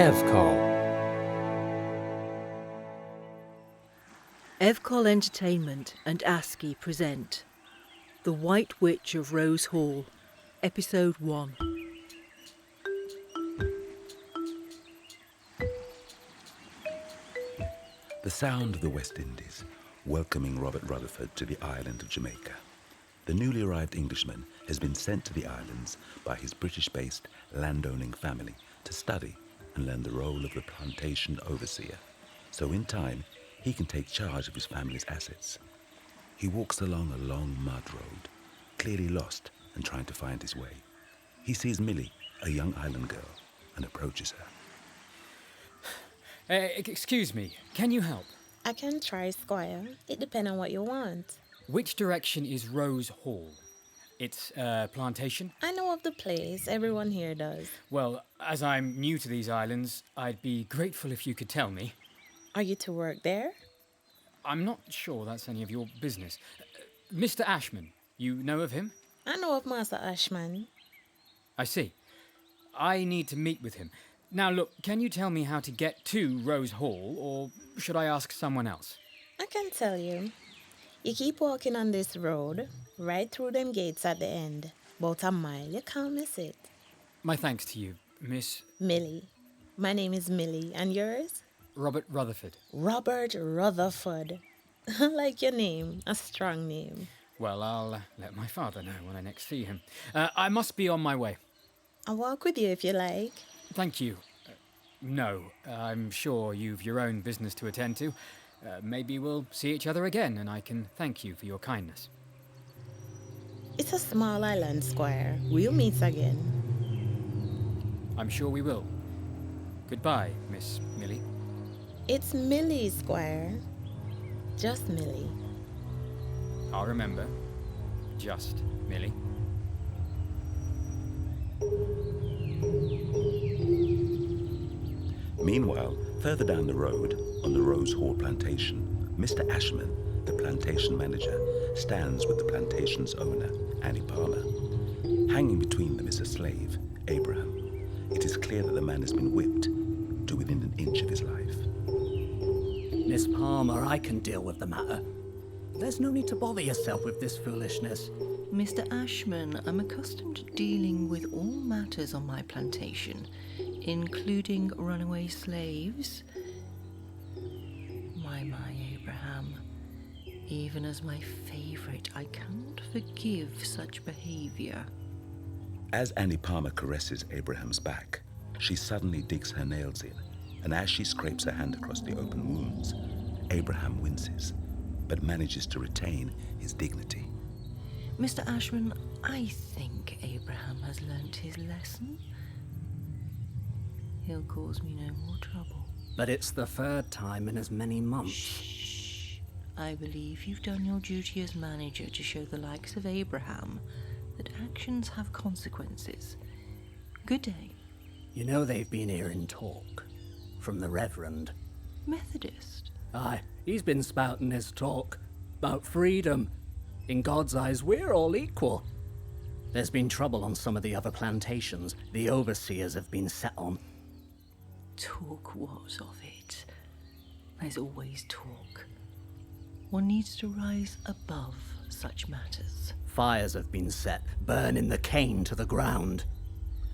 Evcol. Evcol Entertainment and ASKI present The White Witch of Rose Hall, Episode 1. The sound of the West Indies, welcoming Robert Rutherford to the island of Jamaica. The newly arrived Englishman has been sent to the islands by his British-based landowning family to study and learn the role of the plantation overseer, so in time he can take charge of his family's assets. He walks along a long mud road, clearly lost and trying to find his way. He sees Millie, a young island girl, and approaches her. Excuse me, can you help? I can try, Squire. It depends on what you want. Which direction is Rose Hall? It's Plantation? I know of the place. Everyone here does. Well, as I'm new to these islands, I'd be grateful if you could tell me. Are you to work there? I'm not sure that's any of your business. Mr. Ashman, you know of him? I know of Master Ashman. I see. I need to meet with him. Now look, can you tell me how to get to Rose Hall, or should I ask someone else? I can tell you. You keep walking on this road, right through them gates at the end. About a mile, you can't miss it. My thanks to you, Miss... Millie. My name is Millie, and yours? Robert Rutherford. Robert Rutherford. I like your name, a strong name. Well, I'll let my father know when I next see him. I must be on my way. I'll walk with you if you like. Thank you. No, I'm sure you've your own business to attend to. Maybe we'll see each other again and I can thank you for your kindness. It's a small island, Squire. We'll meet again. I'm sure we will. Goodbye, Miss Millie. It's Millie, Squire. Just Millie. I'll remember. Just Millie. Meanwhile, further down the road, on the Rose Hall plantation, Mr. Ashman, the plantation manager, stands with the plantation's owner, Annie Palmer. Hanging between them is a slave, Abraham. It is clear that the man has been whipped to within an inch of his life. Miss Palmer, I can deal with the matter. There's no need to bother yourself with this foolishness. Mr. Ashman, I'm accustomed to dealing with all matters on my plantation, including runaway slaves. My, Abraham. Even as my favourite, I cannot forgive such behaviour. As Annie Palmer caresses Abraham's back, she suddenly digs her nails in, and as she scrapes her hand across the open wounds, Abraham winces, but manages to retain his dignity. Mr. Ashman, I think Abraham has learnt his lesson. He'll cause me no more trouble. But it's the third time in as many months. Shh. I believe you've done your duty as manager to show the likes of Abraham that actions have consequences. Good day. You know they've been hearing talk from the Reverend. Methodist. Aye, he's been spouting his talk about freedom. In God's eyes, we're all equal. There's been trouble on some of the other plantations the overseers have been set on. Talk what of it? There's always talk. One needs to rise above such matters. Fires have been set, burning the cane to the ground.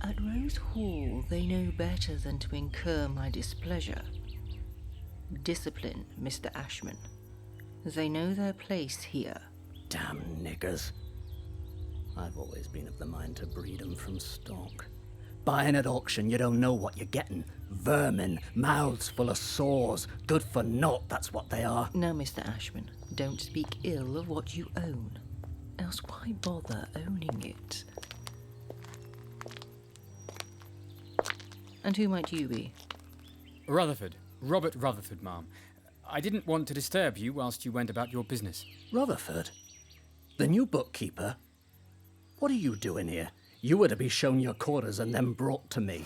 At Rose Hall, they know better than to incur my displeasure. Discipline, Mr. Ashman. They know their place here. Damn niggers. I've always been of the mind to breed 'em from stock. Buying at auction, you don't know what you're getting. Vermin, mouths full of sores, good for naught, that's what they are. Now, Mr. Ashman, don't speak ill of what you own. Else why bother owning it? And who might you be? Rutherford. Robert Rutherford, ma'am. I didn't want to disturb you whilst you went about your business. Rutherford? The new bookkeeper? What are you doing here? You were to be shown your quarters and then brought to me.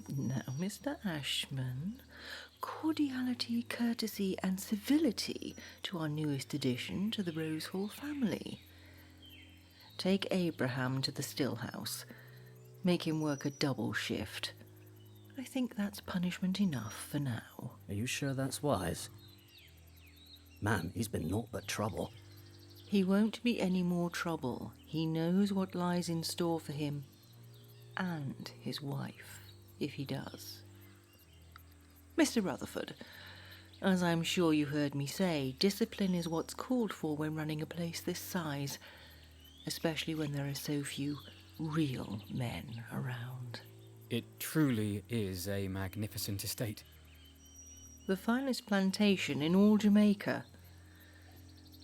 Now, Mr. Ashman, cordiality, courtesy, and civility to our newest addition to the Rose Hall family. Take Abraham to the still house. Make him work a double shift. I think that's punishment enough for now. Are you sure that's wise? Ma'am, he's been naught but trouble. He won't be any more trouble. He knows what lies in store for him and his wife, if he does. Mr. Rutherford, as I'm sure you heard me say, discipline is what's called for when running a place this size, especially when there are so few real men around. It truly is a magnificent estate. The finest plantation in all Jamaica,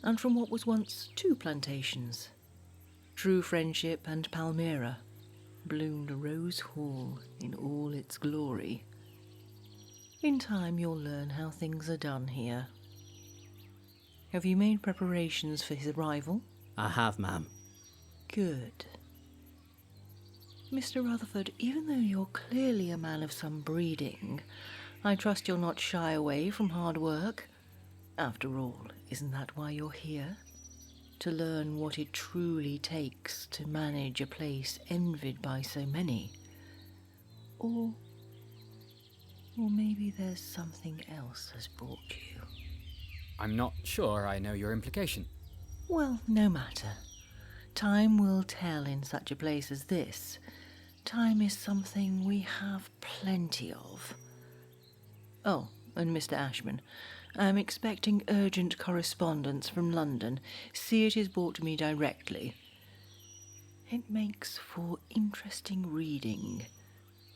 and from what was once 2 plantations. True friendship and Palmyra bloomed Rose Hall in all its glory. In time you'll learn how things are done here. Have you made preparations for his arrival? I have, ma'am. Good. Mr. Rutherford, even though you're clearly a man of some breeding, I trust you'll not shy away from hard work. After all, isn't that why you're here? To learn what it truly takes to manage a place envied by so many. Or maybe there's something else has brought you. I'm not sure I know your implication. Well, no matter. Time will tell in such a place as this. Time is something we have plenty of. Oh, and Mr. Ashman, I'm expecting urgent correspondence from London. See it is brought to me directly. It makes for interesting reading.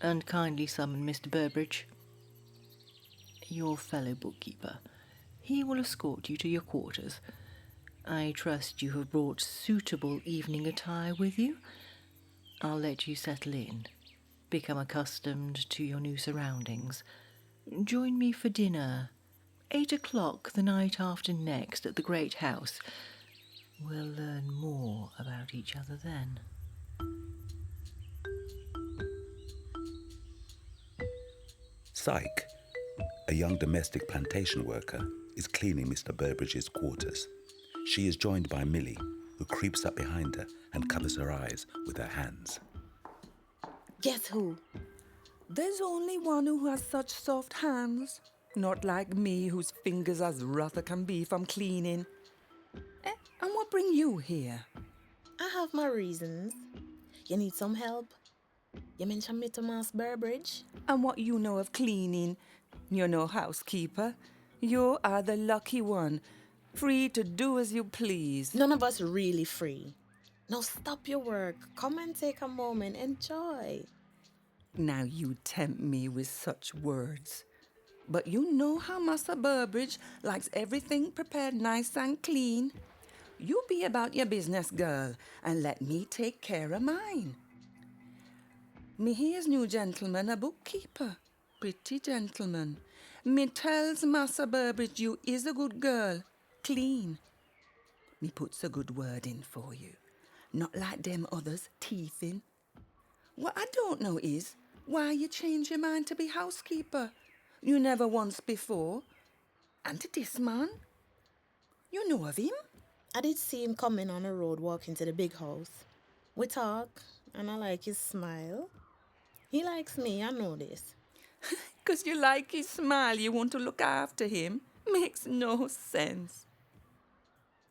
And kindly summon Mr. Burbridge, your fellow bookkeeper. He will escort you to your quarters. I trust you have brought suitable evening attire with you. I'll let you settle in, become accustomed to your new surroundings. Join me for dinner, 8 o'clock the night after next at the Great House. We'll learn more about each other then. Psyche, a young domestic plantation worker, is cleaning Mr. Burbridge's quarters. She is joined by Millie, who creeps up behind her and covers her eyes with her hands. Guess who? There's only one who has such soft hands. Not like me, whose fingers as rough as can be from cleaning. And what bring you here? I have my reasons. You need some help? You mentioned me to Master Burbridge? And what you know of cleaning? You're no housekeeper. You are the lucky one, free to do as you please. None of us really free. Now stop your work. Come and take a moment. Enjoy. Now you tempt me with such words. But you know how Master Burbridge likes everything prepared nice and clean. You be about your business, girl, and let me take care of mine. Me here's new gentleman, a bookkeeper. Pretty gentleman. Me tells Master Burbridge you is a good girl, clean. Me puts a good word in for you. Not like them others, thieving. What I don't know is why you change your mind to be housekeeper. You never once before. And to this man? You know of him? I did see him coming on the road walking to the big house. We talk, and I like his smile. He likes me, I know this. 'Cause you like his smile, you want to look after him. Makes no sense.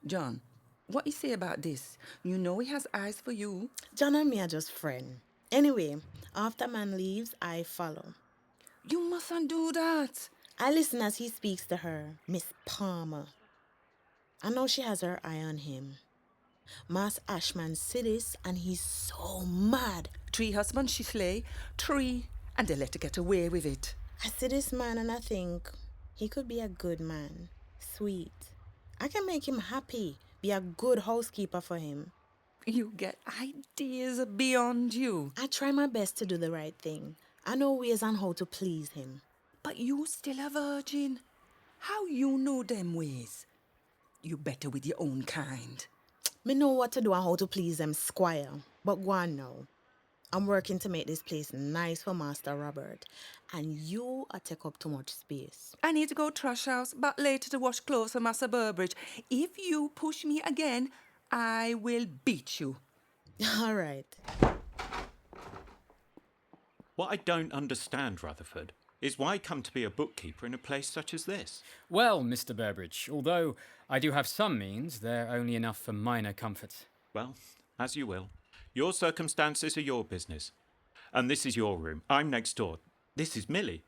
John, what you say about this? You know he has eyes for you. John and me are just friends. Anyway, after man leaves, I follow. You mustn't do that. I listen as he speaks to her, Miss Palmer. I know she has her eye on him. Mas Ashman see this and he's so mad. 3 husbands she slay, 3, and they let her get away with it. I see this man and I think he could be a good man, sweet. I can make him happy, be a good housekeeper for him. You get ideas beyond you. I try my best to do the right thing. I know ways on how to please him. But you still a virgin. How you know them ways? You better with your own kind. Me know what to do and how to please them, squire. But go on now. I'm working to make this place nice for Master Robert. And you are take up too much space. I need to go trash house, back later to wash clothes for Master Burbridge. If you push me again, I will beat you. All right. What I don't understand, Rutherford, is why come to be a bookkeeper in a place such as this? Well, Mr. Burbridge, although I do have some means, they're only enough for minor comforts. Well, as you will. Your circumstances are your business. And this is your room. I'm next door. This is Millie,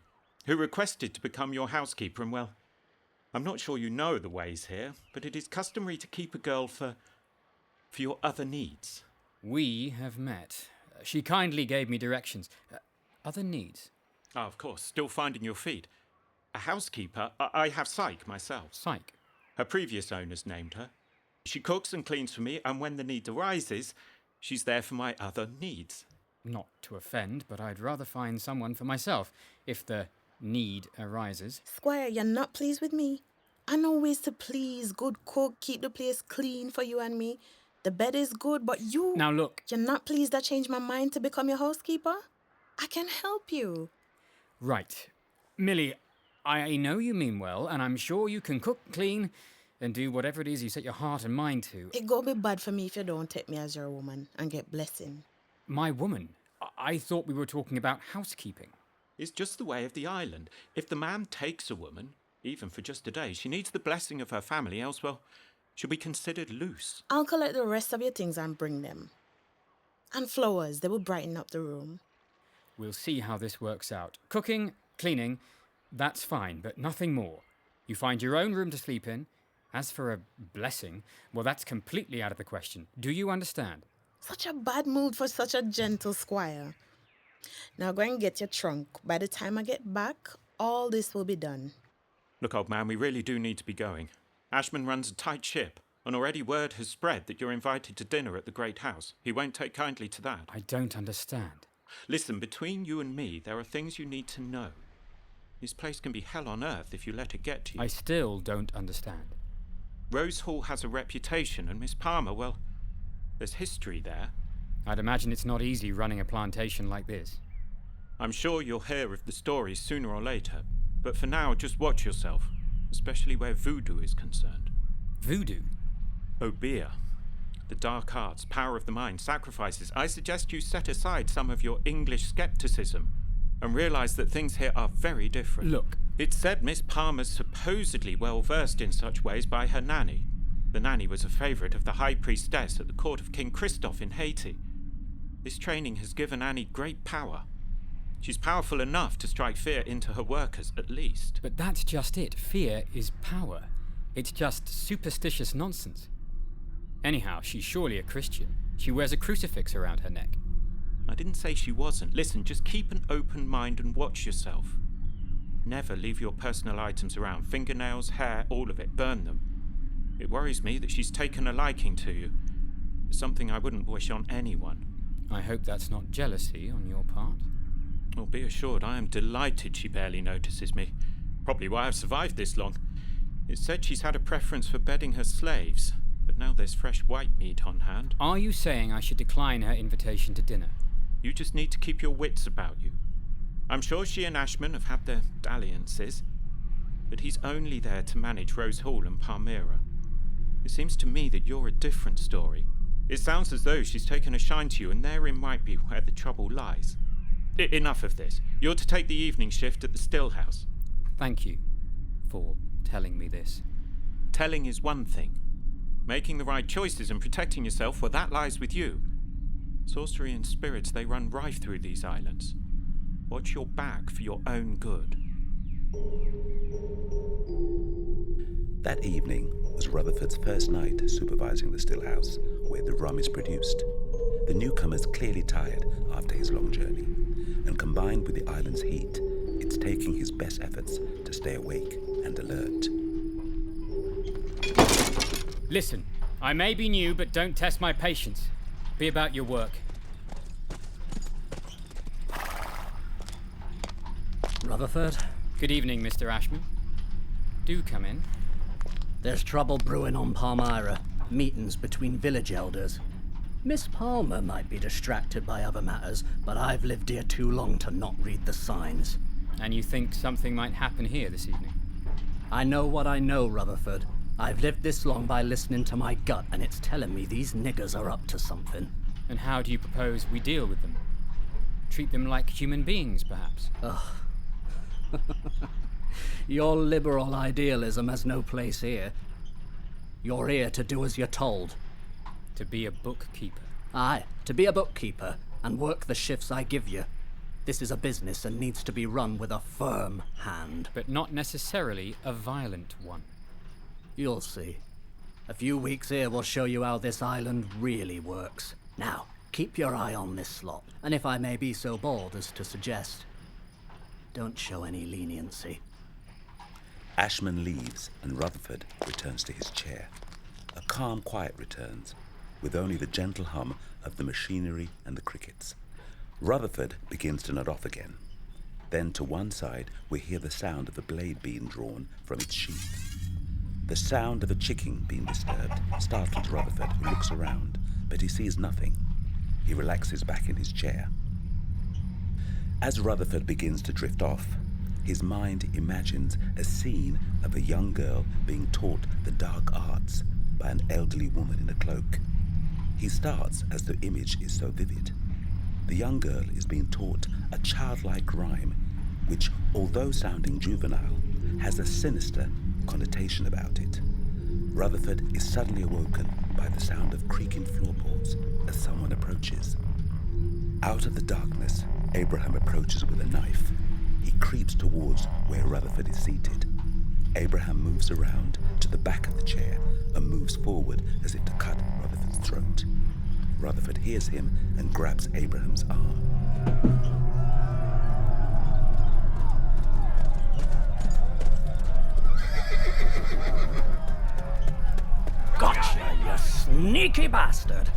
who requested to become your housekeeper, and well, I'm not sure you know the ways here, but it is customary to keep a girl for your other needs. We have met. She kindly gave me directions. Other needs? Ah, of course, still finding your feet. A housekeeper, I have Psyche myself. Psyche? Her previous owners named her. She cooks and cleans for me, and when the need arises, she's there for my other needs. Not to offend, but I'd rather find someone for myself, if the need arises. Squire, you're not pleased with me? I know ways to please. Good cook, keep the place clean for you and me. The bed is good, but you... Now look. You're not pleased I changed my mind to become your housekeeper? I can help you. Right. Millie, I know you mean well, and I'm sure you can cook, clean, and do whatever it is you set your heart and mind to. It gonna be bad for me if you don't take me as your woman and get blessing. My woman? I thought we were talking about housekeeping. It's just the way of the island. If the man takes a woman, even for just a day, she needs the blessing of her family, else, well, she'll be considered loose. I'll collect the rest of your things and bring them. And flowers, they will brighten up the room. We'll see how this works out. Cooking, cleaning, that's fine, but nothing more. You find your own room to sleep in. As for a blessing, well, that's completely out of the question. Do you understand? Such a bad mood for such a gentle squire. Now go and get your trunk. By the time I get back, all this will be done. Look, old man, we really do need to be going. Ashman runs a tight ship, and already word has spread that you're invited to dinner at the Great House. He won't take kindly to that. I don't understand. Listen, between you and me, there are things you need to know. This place can be hell on earth if you let it get to you. I still don't understand. Rose Hall has a reputation, and Miss Palmer, well, there's history there. I'd imagine it's not easy running a plantation like this. I'm sure you'll hear of the stories sooner or later, but for now, just watch yourself, especially where voodoo is concerned. Voodoo? Obeah. The dark arts, power of the mind, sacrifices. I suggest you set aside some of your English skepticism and realize that things here are very different. Look. It's said Miss Palmer's supposedly well versed in such ways by her nanny. The nanny was a favourite of the high priestess at the court of King Christophe in Haiti. This training has given Annie great power. She's powerful enough to strike fear into her workers, at least. But that's just it. Fear is power. It's just superstitious nonsense. Anyhow, she's surely a Christian. She wears a crucifix around her neck. I didn't say she wasn't. Listen, just keep an open mind and watch yourself. Never leave your personal items around. Fingernails, hair, all of it. Burn them. It worries me that she's taken a liking to you. It's something I wouldn't wish on anyone. I hope that's not jealousy on your part. Well, be assured, I am delighted she barely notices me. Probably why I've survived this long. It's said she's had a preference for bedding her slaves, but now there's fresh white meat on hand. Are you saying I should decline her invitation to dinner? You just need to keep your wits about you. I'm sure she and Ashman have had their dalliances, but he's only there to manage Rose Hall and Palmyra. It seems to me that you're a different story. It sounds as though she's taken a shine to you, and therein might be where the trouble lies. Enough of this. You're to take the evening shift at the Still House. Thank you for telling me this. Telling is one thing. Making the right choices and protecting yourself, well, that lies with you. Sorcery and spirits, they run rife through these islands. Watch your back for your own good. That evening was Rutherford's first night supervising the Still House, where the rum is produced. The newcomer's clearly tired after his long journey, and combined with the island's heat, it's taking his best efforts to stay awake and alert. Listen, I may be new, but don't test my patience. Be about your work. Rutherford? Good evening, Mr. Ashman. Do come in. There's trouble brewing on Palmyra. Meetings between village elders. Miss Palmer might be distracted by other matters, but I've lived here too long to not read the signs. And you think something might happen here this evening? I know what I know, Rutherford. I've lived this long by listening to my gut, and it's telling me these niggers are up to something. And how do you propose we deal with them? treat them like human beings, perhaps. Your liberal idealism has no place here. You're here to do as you're told. To be a bookkeeper. Aye, to be a bookkeeper and work the shifts I give you. This is a business and needs to be run with a firm hand. But not necessarily a violent one. You'll see. A few weeks here will show you how this island really works. Now, keep your eye on this slot, and if I may be so bold as to suggest, don't show any leniency. Ashman leaves and Rutherford returns to his chair. A calm quiet returns, with only the gentle hum of the machinery and the crickets. Rutherford begins to nod off again. Then to one side we hear the sound of the blade being drawn from its sheath. The sound of a chicken being disturbed startles Rutherford, who looks around, but he sees nothing. He relaxes back in his chair. As Rutherford begins to drift off, his mind imagines a scene of a young girl being taught the dark arts by an elderly woman in a cloak. He starts as the image is so vivid. The young girl is being taught a childlike rhyme, which, although sounding juvenile, has a sinister connotation about it. Rutherford is suddenly awoken by the sound of creaking floorboards as someone approaches. Out of the darkness, Abraham approaches with a knife. He creeps towards where Rutherford is seated. Abraham moves around to the back of the chair and moves forward as if to cut Rutherford's throat. Rutherford hears him and grabs Abraham's arm. Gotcha, you sneaky bastard!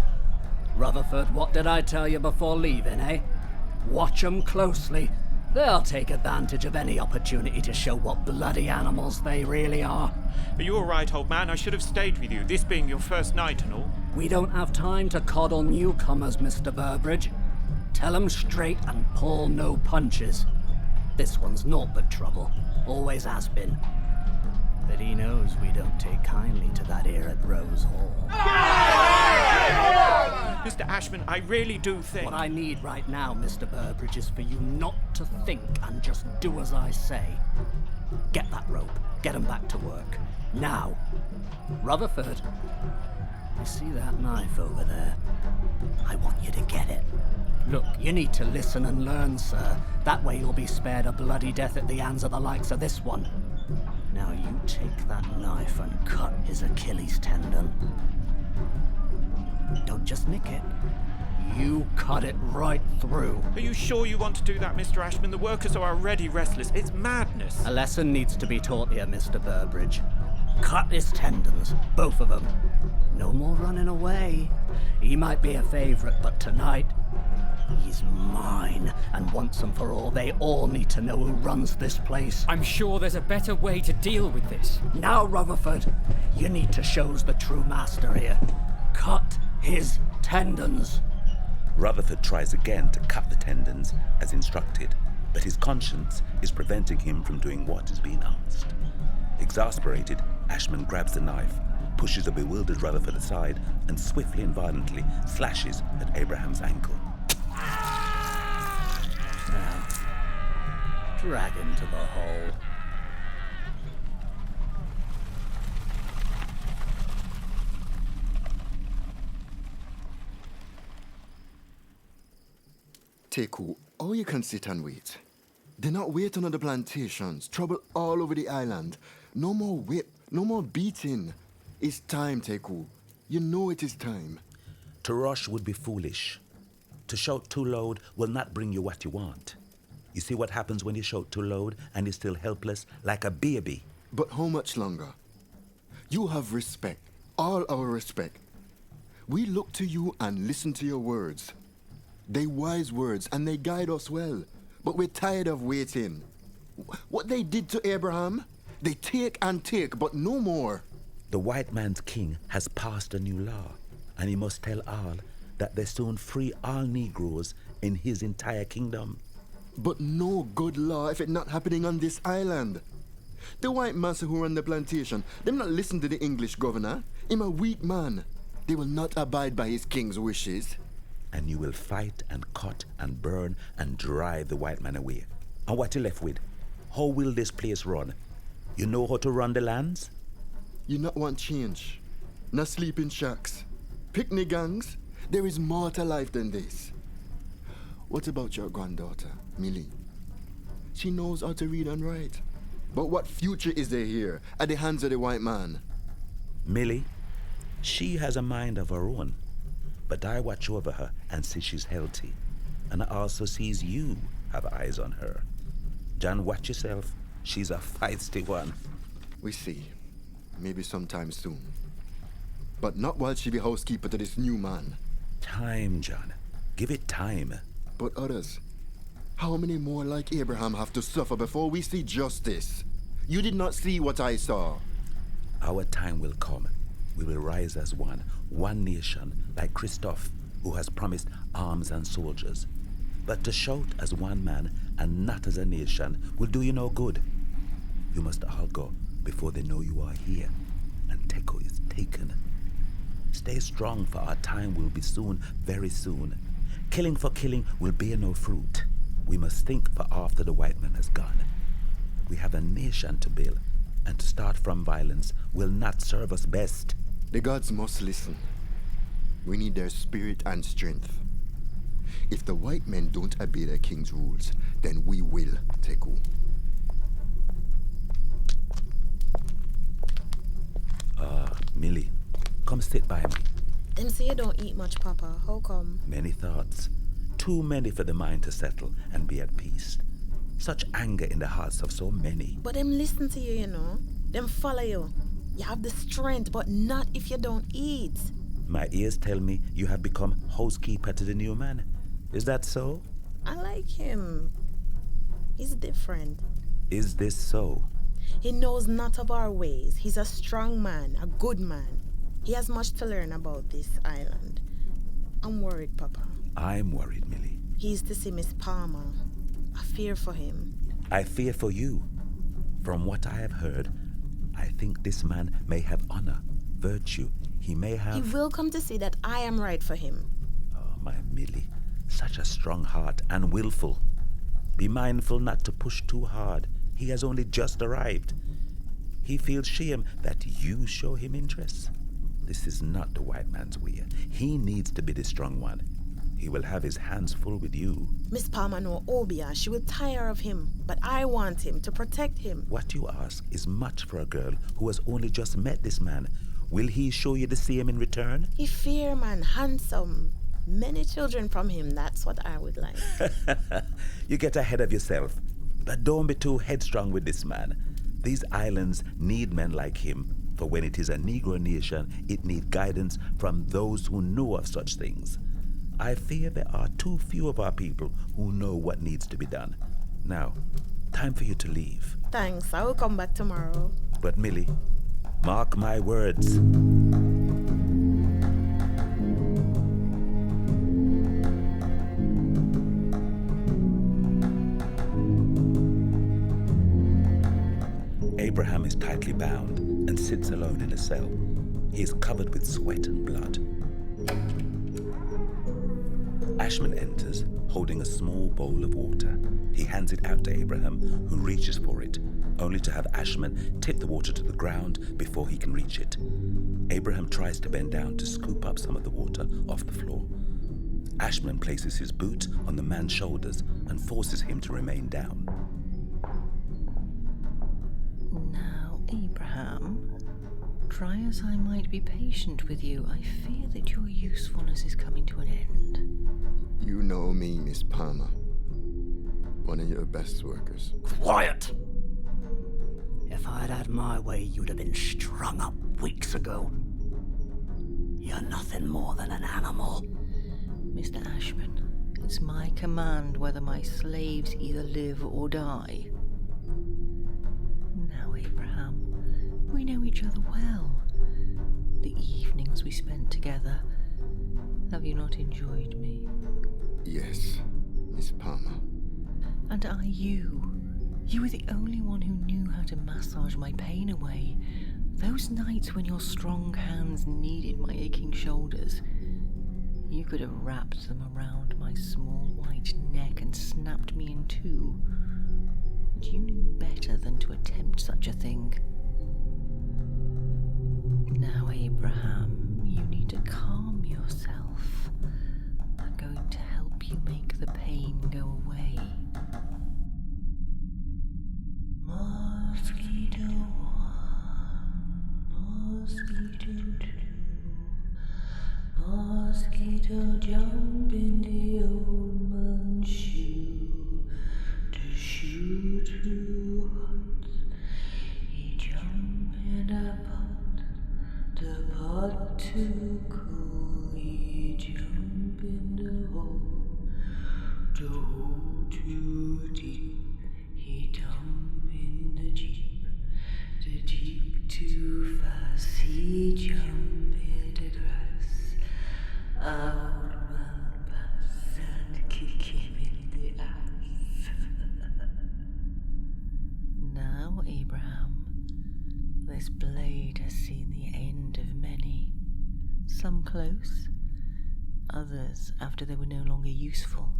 Rutherford, what did I tell you before leaving, eh? Watch 'em closely. They'll take advantage of any opportunity to show what bloody animals they really are. Are you all right, old man? I should have stayed with you, this being your first night and all. We don't have time to coddle newcomers, Mr. Burbridge. Tell 'em straight and pull no punches. This one's naught but trouble. Always has been. But he knows we don't take kindly to that here at Rose Hall. Mr. Ashman, I really do think... What I need right now, Mr. Burbridge, is for you not to think and just do as I say. Get that rope. Get 'em back to work. Now. Rutherford, you see that knife over there? I want you to get it. Look, you need to listen and learn, sir. That way you'll be spared a bloody death at the hands of the likes of this one. Now you take that knife and cut his Achilles tendon. Don't just nick it. You cut it right through. Are you sure you want to do that, Mr. Ashman? The workers are already restless. It's madness. A lesson needs to be taught here, Mr. Burbridge. Cut his tendons, both of them. No more running away. He might be a favorite, but tonight, he's mine. And once and for all, they all need to know who runs this place. I'm sure there's a better way to deal with this. Now, Rutherford, you need to show's the true master here. Cut his tendons. Rutherford tries again to cut the tendons as instructed, but his conscience is preventing him from doing what is being asked. Exasperated, Ashman grabs the knife, pushes the bewildered Rutherford aside, and swiftly and violently slashes at Abraham's ankle. Now, drag him to the hole. Teku, all you can sit and wait. Do not wait on the plantations. Trouble all over the island. No more whip, no more beating. It's time, Teku. You know it is time. To rush would be foolish. To shout too loud will not bring you what you want. You see what happens when you shout too loud and you're still helpless like a baby. But how much longer? You have respect, all our respect. We look to you and listen to your words. They wise words and they guide us well. But we're tired of waiting. What they did to Abraham, they take and take, but no more. The white man's king has passed a new law, and he must tell all that they soon free all Negroes in his entire kingdom. But no good law if it not happening on this island. The white massa who run the plantation, them not listen to the English governor. Him a weak man. They will not abide by his king's wishes. and you will fight and cut and burn and drive the white man away. And what you left with? How will this place run? You know how to run the lands? You not want change. Not sleeping shacks. Picnic gangs. There is more to life than this. What about your granddaughter, Millie? She knows how to read and write. But what future is there here at the hands of the white man? Millie, she has a mind of her own. But I watch over her and see she's healthy. And I also sees you have eyes on her. John, watch yourself. She's a feisty one. We see. Maybe sometime soon. But not while she be housekeeper to this new man. Time, John. Give it time. But others, how many more like Abraham have to suffer before we see justice? You did not see what I saw. Our time will come. We will rise as one nation, like Christophe, who has promised arms and soldiers. But to shout as one man and not as a nation will do you no good. You must all go before they know you are here, and Teco is taken. Stay strong, for our time will be soon, very soon. Killing for killing will bear no fruit. We must think for after the white man has gone. We have a nation to build, and to start from violence will not serve us best. The gods must listen. We need their spirit and strength. If the white men don't obey their king's rules, then we will, Teku. Millie, come sit by me. Them say you don't eat much, Papa. How come? Many thoughts. Too many for the mind to settle and be at peace. Such anger in the hearts of so many. But them listen to you, you know. Them follow you. You have the strength, but not if you don't eat. My ears tell me you have become housekeeper to the new man. Is that so? I like him. He's different. Is this so? He knows not of our ways. He's a strong man, a good man. He has much to learn about this island. I'm worried, Papa. I'm worried, Millie. He's to see Miss Palmer. I fear for him. I fear for you. From what I have heard, I think this man may have honor, virtue. He may have... He will come to see that I am right for him. Oh, my Millie. Such a strong heart and willful. Be mindful not to push too hard. He has only just arrived. He feels shame that you show him interest. This is not the white man's way. He needs to be the strong one. He will have his hands full with you. Miss Palmer no Obia. She will tire of him, but I want him to protect him. What you ask is much for a girl who has only just met this man. Will he show you the same in return? He fair man, handsome. Many children from him, that's what I would like. You get ahead of yourself. But don't be too headstrong with this man. These islands need men like him, for when it is a Negro nation, it needs guidance from those who know of such things. I fear there are too few of our people who know what needs to be done. Now, time for you to leave. Thanks, I will come back tomorrow. But Millie, mark my words. Abraham is tightly bound and sits alone in a cell. He is covered with sweat and blood. Ashman enters, holding a small bowl of water. He hands it out to Abraham, who reaches for it, only to have Ashman tip the water to the ground before he can reach it. Abraham tries to bend down to scoop up some of the water off the floor. Ashman places his boot on the man's shoulders and forces him to remain down. Now, Abraham, try as I might be patient with you, I fear that your usefulness is coming to an end. You know me, Miss Palmer. One of your best workers. Quiet! If I'd had my way, you'd have been strung up weeks ago. You're nothing more than an animal. Mr. Ashman, it's my command whether my slaves either live or die. Now, Abraham, we know each other well. The evenings we spent together, have you not enjoyed me? Yes, Miss Palmer. And I you. You were the only one who knew how to massage my pain away. Those nights when your strong hands kneaded my aching shoulders. You could have wrapped them around my small white neck and snapped me in two. But you knew better than to attempt such a thing. Now, Abraham, you need to calm yourself. I'm going to help you make the pain go away. Mosquito 1, mosquito 2, mosquito jump in the old man's shoe. The shoe too hot, he jump in a pot. The pot too cool, he jump in the hole. The hole too deep, he jump in the jeep. The jeep too fast, he jump in the grass. A old man pass and kick him in the ass. Now, Abraham, this blade has seen the end of many. Some close, others after they were no longer useful.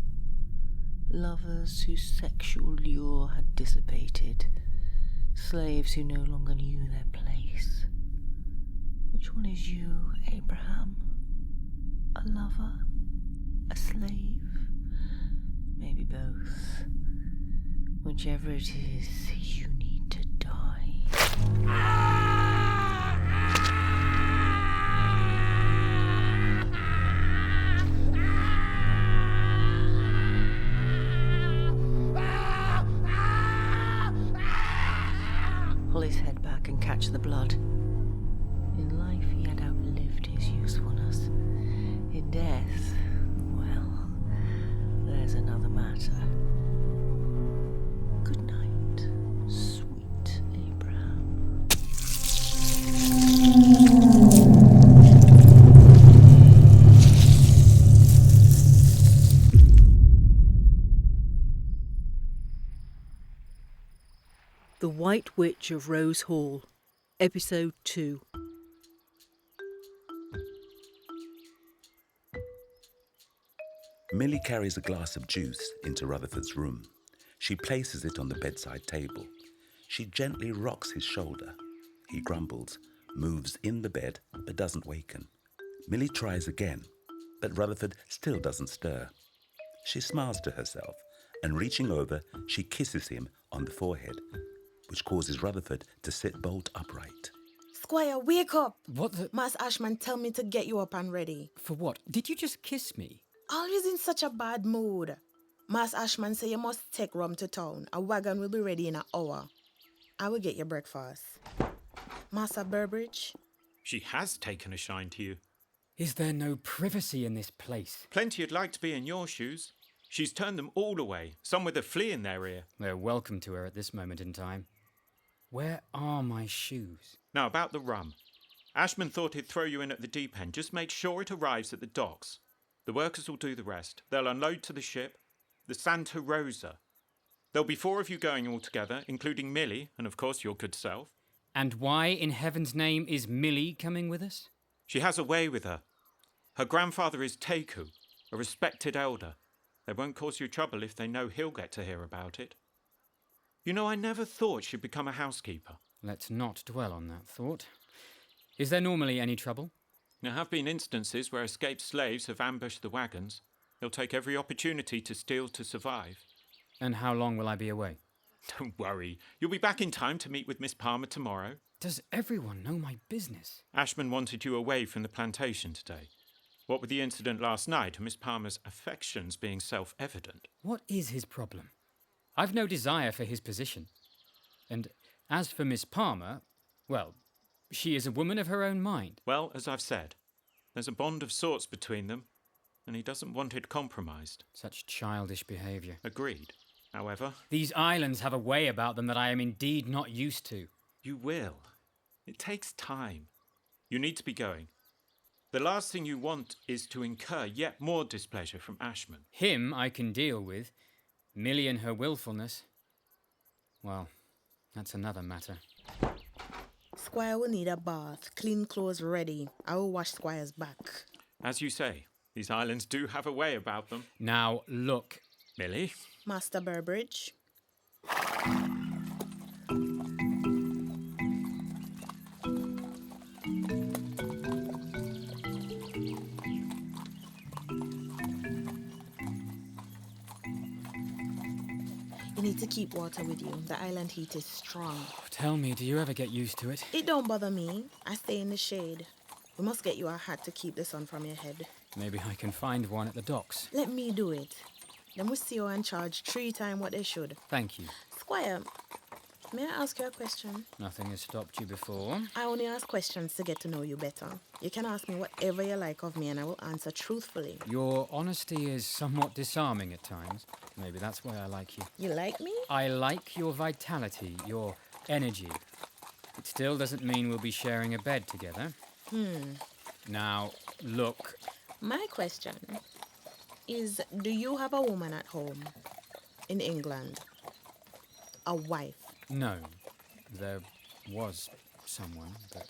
Lovers whose sexual lure had dissipated. Slaves who no longer knew their place. Which one is you, Abraham? A lover? A slave? Maybe both. Whichever it is, you need to die. Pull his head back and catch the blood. In life, he had outlived his usefulness. In death, well, there's another matter. Good night, sweet Abraham. The White Witch of Rose Hall, Episode 2. Millie carries a glass of juice into Rutherford's room. She places it on the bedside table. She gently rocks his shoulder. He grumbles, moves in the bed, but doesn't waken. Millie tries again, but Rutherford still doesn't stir. She smiles to herself, and reaching over, she kisses him on the forehead, which causes Rutherford to sit bolt upright. Squire, wake up! What the... Mas Ashman tell me to get you up and ready. For what? Did you just kiss me? Always in such a bad mood. Mas Ashman say you must take rum to town. A wagon will be ready in an hour. I will get your breakfast. Master Burbridge? She has taken a shine to you. Is there no privacy in this place? Plenty would like to be in your shoes. She's turned them all away, some with a flea in their ear. They're welcome to her at this moment in time. Where are my shoes? Now, about the rum. Ashman thought he'd throw you in at the deep end. Just make sure it arrives at the docks. The workers will do the rest. They'll unload to the ship, the Santa Rosa. There'll be 4 of you going all together, including Millie, and of course your good self. And why in heaven's name is Millie coming with us? She has a way with her. Her grandfather is Teku, a respected elder. They won't cause you trouble if they know he'll get to hear about it. You know, I never thought she'd become a housekeeper. Let's not dwell on that thought. Is there normally any trouble? There have been instances where escaped slaves have ambushed the wagons. They'll take every opportunity to steal to survive. And how long will I be away? Don't worry. You'll be back in time to meet with Miss Palmer tomorrow. Does everyone know my business? Ashman wanted you away from the plantation today. What with the incident last night and Miss Palmer's affections being self-evident. What is his problem? I've no desire for his position. And as for Miss Palmer, well, she is a woman of her own mind. Well, as I've said, there's a bond of sorts between them, and he doesn't want it compromised. Such childish behaviour. Agreed. However... These islands have a way about them that I am indeed not used to. You will. It takes time. You need to be going. The last thing you want is to incur yet more displeasure from Ashman. Him I can deal with. Millie and her willfulness. Well, that's another matter. Squire will need a bath, clean clothes ready. I will wash Squire's back. As you say, These islands do have a way about them. Now, look. Millie? Master Burbridge. You need to keep water with you. The island heat is strong. Tell me, do you ever get used to it? It don't bother me. I stay in the shade. We must get you a hat to keep the sun from your head. Maybe I can find one at the docks. Let me do it. Then we see you and charge 3 times what they should. Thank you. Squire, may I ask you a question? Nothing has stopped you before. I only ask questions to get to know you better. You can ask me whatever you like of me and I will answer truthfully. Your honesty is somewhat disarming at times. Maybe that's why I like you. You like me? I like your vitality, your energy. It still doesn't mean we'll be sharing a bed together. Now, look. My question is, do you have a woman at home in England? A wife? No. There was someone, but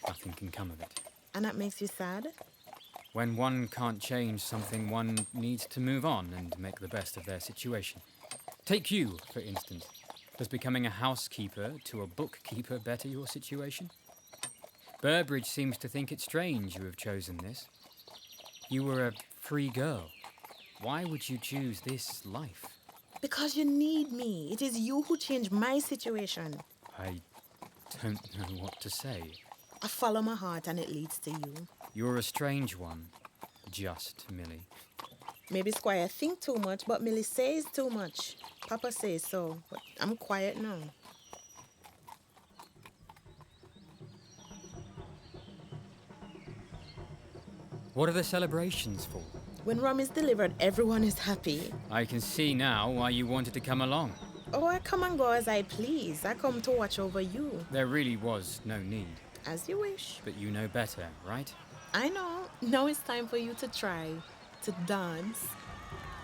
nothing can come of it. And that makes you sad? When one can't change something, one needs to move on and make the best of their situation. Take you, for instance. Does becoming a housekeeper to a bookkeeper better your situation? Burbridge seems to think it strange you have chosen this. You were a free girl. Why would you choose this life? Because you need me. It is you who changed my situation. I don't know what to say. I follow my heart and it leads to you. You're a strange one. Just, Millie. Maybe Squire think too much, but Millie says too much. Papa says so, but I'm quiet now. What are the celebrations for? When rum is delivered, everyone is happy. I can see now why you wanted to come along. Oh, I come and go as I please. I come to watch over you. There really was no need. As you wish. But you know better, right? I know. Now it's time for you to try to dance.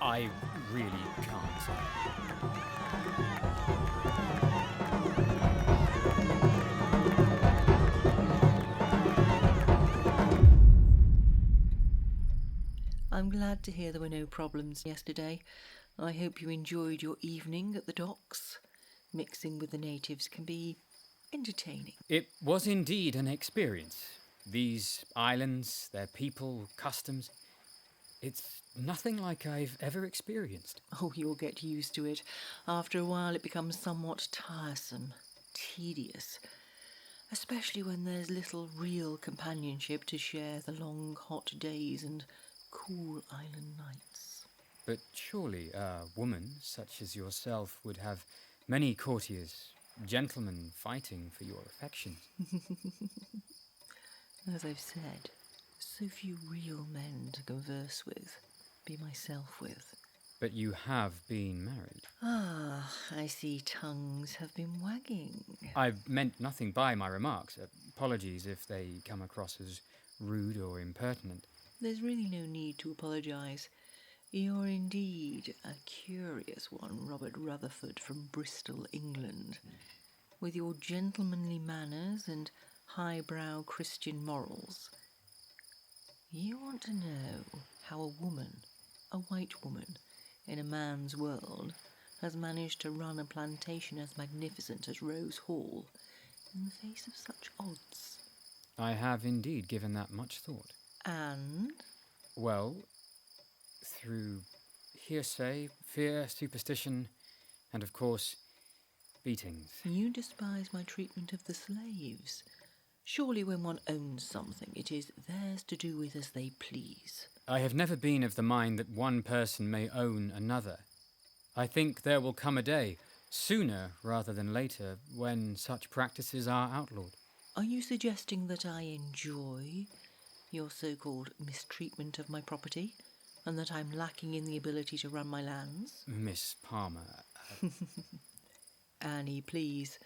I really can't. I'm glad to hear there were no problems yesterday. I hope you enjoyed your evening at the docks. Mixing with the natives can be entertaining. It was indeed an experience. These islands, their people, customs. It's nothing like I've ever experienced. Oh, you'll get used to it. After a while it becomes somewhat tiresome, tedious. Especially when there's little real companionship to share the long hot days and cool island nights. But surely a woman such as yourself would have many courtiers, gentlemen fighting for your affections. As I've said, so few real men to converse with, be myself with. But you have been married. Ah, I see tongues have been wagging. I meant nothing by my remarks. Apologies if they come across as rude or impertinent. There's really no need to apologise. You're indeed a curious one, Robert Rutherford from Bristol, England. With your gentlemanly manners and highbrow Christian morals. You want to know how a woman, a white woman, in a man's world, has managed to run a plantation as magnificent as Rose Hall in the face of such odds. I have indeed given that much thought. And? Well, through hearsay, fear, superstition, and of course, beatings. You despise my treatment of the slaves. Surely when one owns something, it is theirs to do with as they please. I have never been of the mind that one person may own another. I think there will come a day, sooner rather than later, when such practices are outlawed. Are you suggesting that I enjoy your so-called mistreatment of my property, and that I'm lacking in the ability to run my lands? Miss Palmer... Annie, please.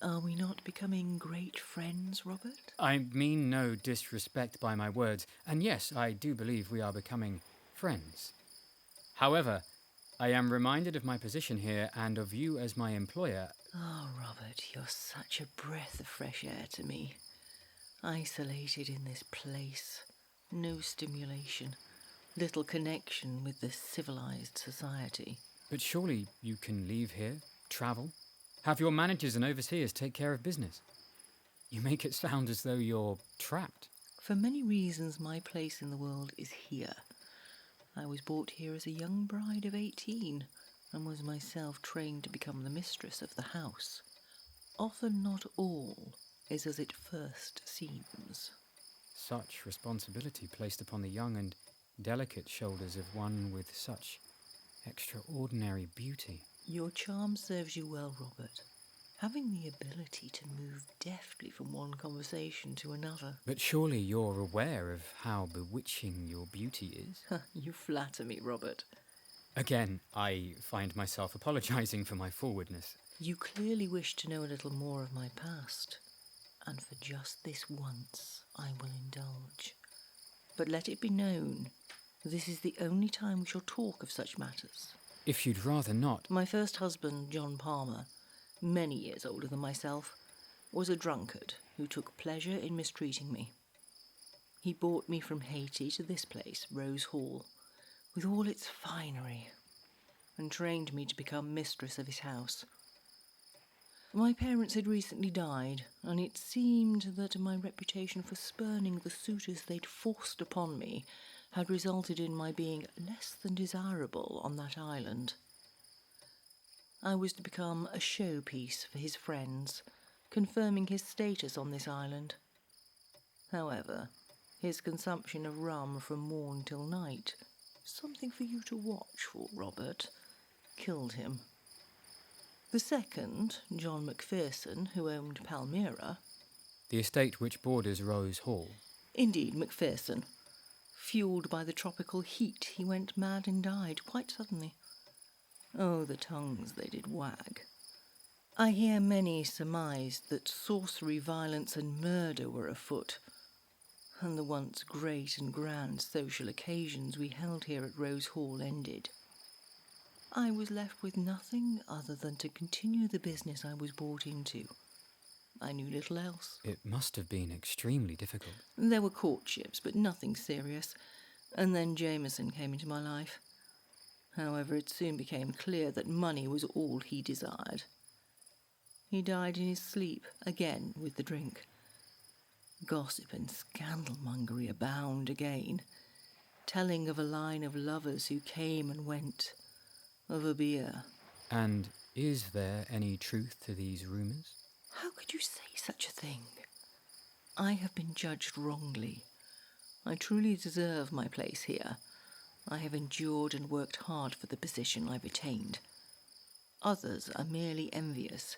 Are we not becoming great friends, Robert? I mean no disrespect by my words, and yes, I do believe we are becoming friends. However, I am reminded of my position here and of you as my employer. Oh, Robert, you're such a breath of fresh air to me. Isolated in this place. No stimulation. little connection with the civilized society. But surely you can leave here, travel, have your managers and overseers take care of business. You make it sound as though you're trapped. For many reasons, my place in the world is here. I was brought here as a young bride of 18 and was myself trained to become the mistress of the house. Often not all is as it first seems. Such responsibility placed upon the young and delicate shoulders of one with such extraordinary beauty. Your charm serves you well, Robert. Having the ability to move deftly from one conversation to another. But surely you're aware of how bewitching your beauty is? You flatter me, Robert. Again, I find myself apologising for my forwardness. You clearly wish to know a little more of my past, and for just this once I will indulge. But let it be known, this is the only time we shall talk of such matters. If you'd rather not. My first husband, John Palmer, many years older than myself, was a drunkard who took pleasure in mistreating me. He brought me from Haiti to this place, Rose Hall, with all its finery, and trained me to become mistress of his house. My parents had recently died, and it seemed that my reputation for spurning the suitors they'd forced upon me had resulted in my being less than desirable on that island. I was to become a showpiece for his friends, confirming his status on this island. However, his consumption of rum from morn till night, something for you to watch for, Robert, killed him. The second, John Macpherson, who owned Palmyra... The estate which borders Rose Hall. Indeed, Macpherson. Fueled by the tropical heat, he went mad and died quite suddenly. Oh, the tongues they did wag. I hear many surmised that sorcery, violence and murder were afoot, and the once great and grand social occasions we held here at Rose Hall ended. I was left with nothing other than to continue the business I was brought into. I knew little else. It must have been extremely difficult. There were courtships, but nothing serious, and then Jameson came into my life. However, it soon became clear that money was all he desired. He died in his sleep, again with the drink. Gossip and scandalmongery abound again, telling of a line of lovers who came and went, of a beer. And is there any truth to these rumours? How could you say such a thing? I have been judged wrongly. I truly deserve my place here. I have endured and worked hard for the position I've attained. Others are merely envious,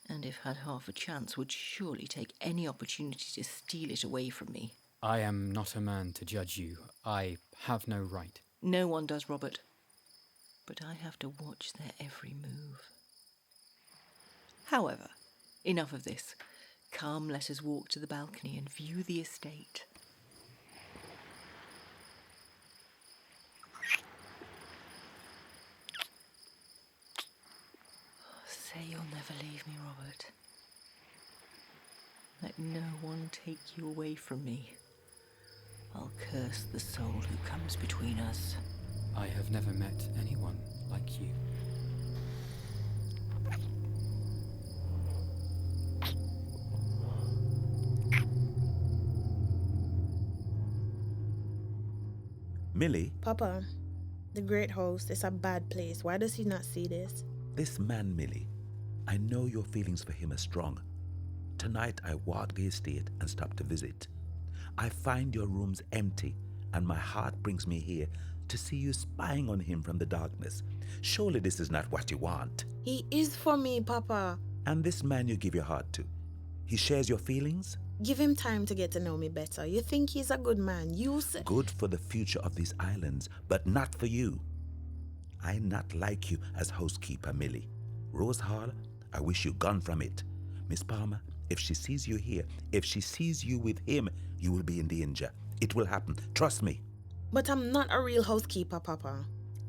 and if had half a chance would surely take any opportunity to steal it away from me. I am not a man to judge you. I have no right. No one does, Robert. But I have to watch their every move. However, enough of this. Come, let us walk to the balcony and view the estate. Say you'll never leave me, Robert. Let no one take you away from me. I'll curse the soul who comes between us. I have never met anyone like you. Millie? Papa, the great host is a bad place. Why does he not see this? This man, Millie, I know your feelings for him are strong. Tonight I walk the estate and stop to visit. I find your rooms empty, and my heart brings me here to see you spying on him from the darkness. Surely this is not what you want. He is for me, Papa. And this man you give your heart to, he shares your feelings? Give him time to get to know me better. You think he's a good man. You say... Good for the future of these islands, but not for you. I not like you as housekeeper, Millie. Rose Hall, I wish you gone from it. Miss Palmer, if she sees you here, if she sees you with him, you will be in danger. It will happen. Trust me. But I'm not a real housekeeper, Papa.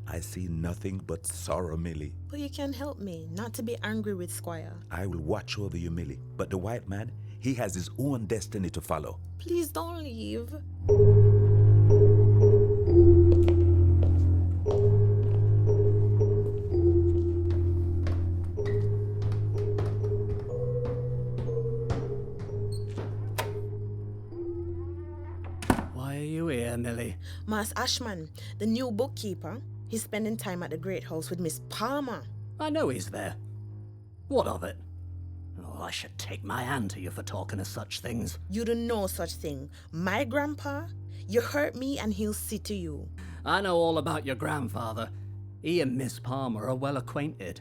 I see nothing but sorrow, Millie. But you can help me not to be angry with Squire. I will watch over you, Millie. But the white man, he has his own destiny to follow. Please don't leave. Mas Ashman, the new bookkeeper, he's spending time at the Great House with Miss Palmer. I know he's there. What of it? Oh, I should take my hand to you for talking of such things. You don't know such thing. My grandpa, you hurt me and he'll see to you. I know all about your grandfather. He and Miss Palmer are well acquainted.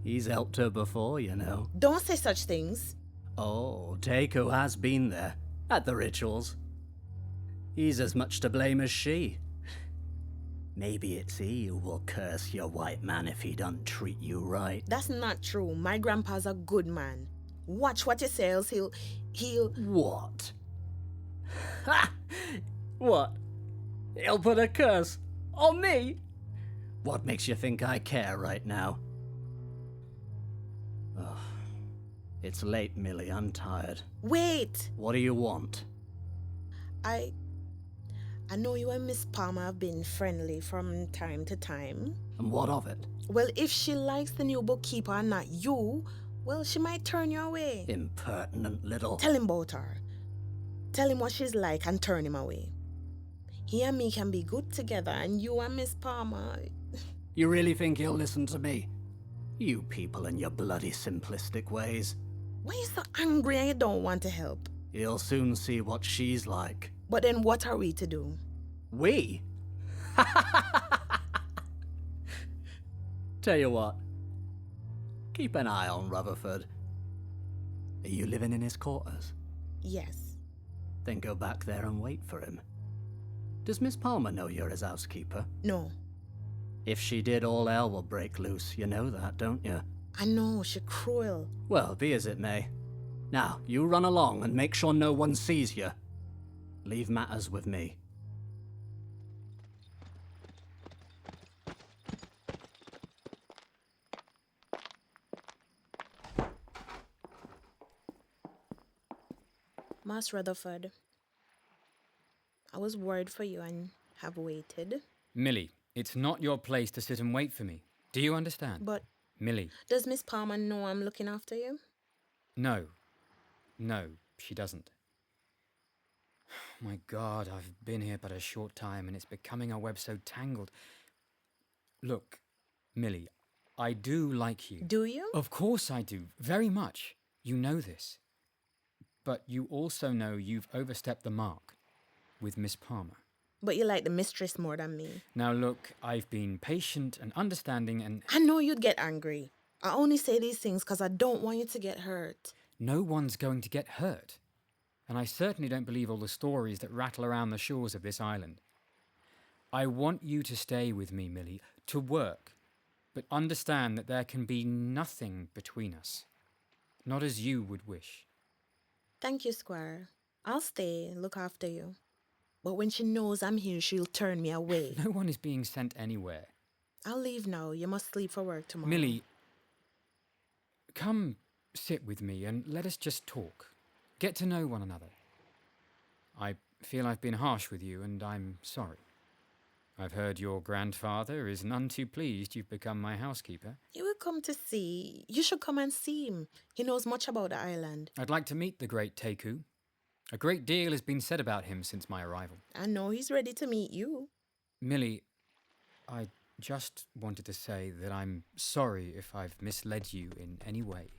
He's helped her before, you know. Don't say such things. Oh, Takeo has been there, at the rituals. He's as much to blame as she. Maybe it's he who will curse your white man if he don't treat you right. That's not true. My grandpa's a good man. Watch what he says. He'll... What? Ha! What? He'll put a curse on me? What makes you think I care right now? Oh, it's late, Millie. I'm tired. Wait! What do you want? I know you and Miss Palmer have been friendly from time to time. And what of it? Well, if she likes the new bookkeeper and not you, well, she might turn you away. Impertinent little... Tell him about her. Tell him what she's like and turn him away. He and me can be good together, and you and Miss Palmer... You really think he'll listen to me? You people and your bloody simplistic ways. Why are you so angry and you don't want to help? He'll soon see what she's like. But then what are we to do? We? Tell you what. Keep an eye on Rutherford. Are you living in his quarters? Yes. Then go back there and wait for him. Does Miss Palmer know you're his housekeeper? No. If she did, all hell will break loose. You know that, don't you? I know, she's cruel. Well, be as it may. Now, you run along and make sure no one sees you. Leave matters with me. Mas Rutherford, I was worried for you and have waited. Millie, it's not your place to sit and wait for me. Do you understand? But Millie. does Miss Palmer know I'm looking after you? No. No, she doesn't. My God, I've been here but a short time and it's becoming a web so tangled. Look, Millie, I do like you. Do you? Of course I do, very much. You know this. But you also know you've overstepped the mark with Miss Palmer. But you like the mistress more than me. Now look, I've been patient and understanding and... I know you'd get angry. I only say these things because I don't want you to get hurt. No one's going to get hurt. And I certainly don't believe all the stories that rattle around the shores of this island. I want you to stay with me, Millie, to work, but understand that there can be nothing between us. Not as you would wish. Thank you, Squire. I'll stay and look after you. But when she knows I'm here, she'll turn me away. No one is being sent anywhere. I'll leave now. You must sleep for work tomorrow. Millie, come sit with me and let us just talk. Get to know one another. I feel I've been harsh with you, and I'm sorry. I've heard your grandfather is none too pleased you've become my housekeeper. He will come to see. You should come and see him. He knows much about the island. I'd like to meet the great Takeo. A great deal has been said about him since my arrival. I know he's ready to meet you. Millie, I just wanted to say that I'm sorry if I've misled you in any way.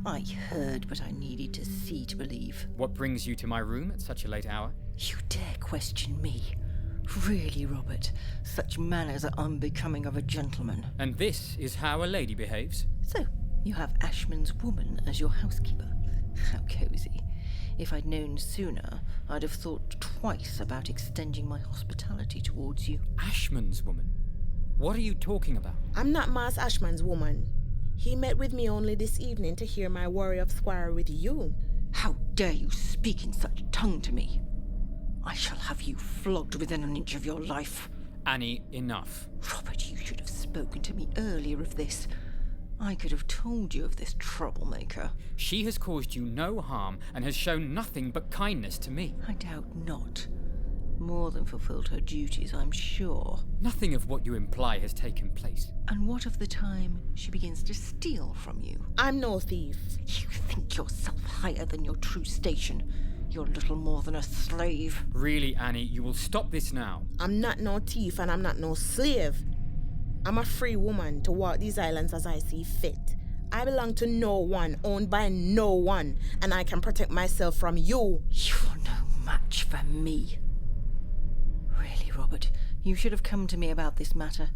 I heard, but I needed to see to believe. What brings you to my room at such a late hour? You dare question me? Really, Robert? Such manners are unbecoming of a gentleman. And this is how a lady behaves? So, you have Ashman's woman as your housekeeper. How cozy. If I'd known sooner, I'd have thought twice about extending my hospitality towards you. Ashman's woman? What are you talking about? I'm not Mas Ashman's woman. He met with me only this evening to hear my worry of Squire with you. How dare you speak in such tongue to me? I shall have you flogged within an inch of your life. Annie, enough. Robert, you should have spoken to me earlier of this. I could have told you of this troublemaker. She has caused you no harm and has shown nothing but kindness to me. I doubt not. More than fulfilled her duties, I'm sure. Nothing of what you imply has taken place. And what of the time she begins to steal from you? I'm no thief. You think yourself higher than your true station. You're little more than a slave. Really, Annie, you will stop this now. I'm not no thief and I'm not no slave. I'm a free woman to walk these islands as I see fit. I belong to no one, owned by no one, and I can protect myself from you. You're no match for me. Really, Robert, you should have come to me about this matter.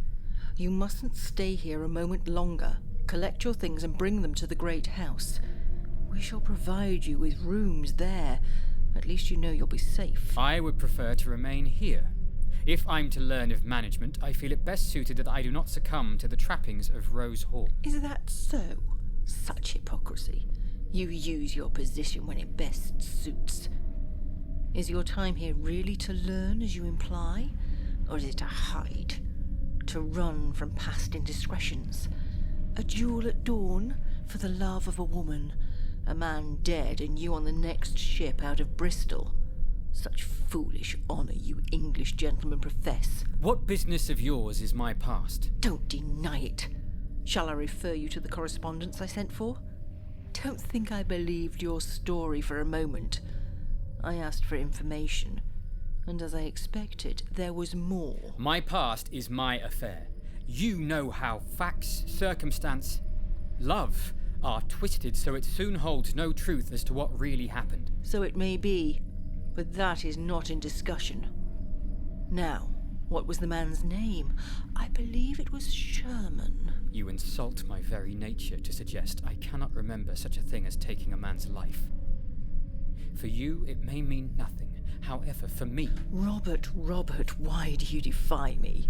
You mustn't stay here a moment longer. Collect your things and bring them to the great house. We shall provide you with rooms there. At least you know you'll be safe. I would prefer to remain here. If I'm to learn of management, I feel it best suited that I do not succumb to the trappings of Rose Hall. Is that so? Such hypocrisy. You use your position when it best suits. Is your time here really to learn, as you imply? Or is it to hide? To run from past indiscretions? A duel at dawn for the love of a woman? A man dead and you on the next ship out of Bristol? Such foolish honour you English gentlemen profess. What business of yours is my past? Don't deny it. Shall I refer you to the correspondence I sent for? Don't think I believed your story for a moment. I asked for information, and as I expected, there was more. My past is my affair. You know how facts, circumstance, love are twisted so it soon holds no truth as to what really happened. So it may be, but that is not in discussion. Now, what was the man's name? I believe it was Sherman. You insult my very nature to suggest I cannot remember such a thing as taking a man's life. For you, it may mean nothing. However, for me... Robert, why do you defy me?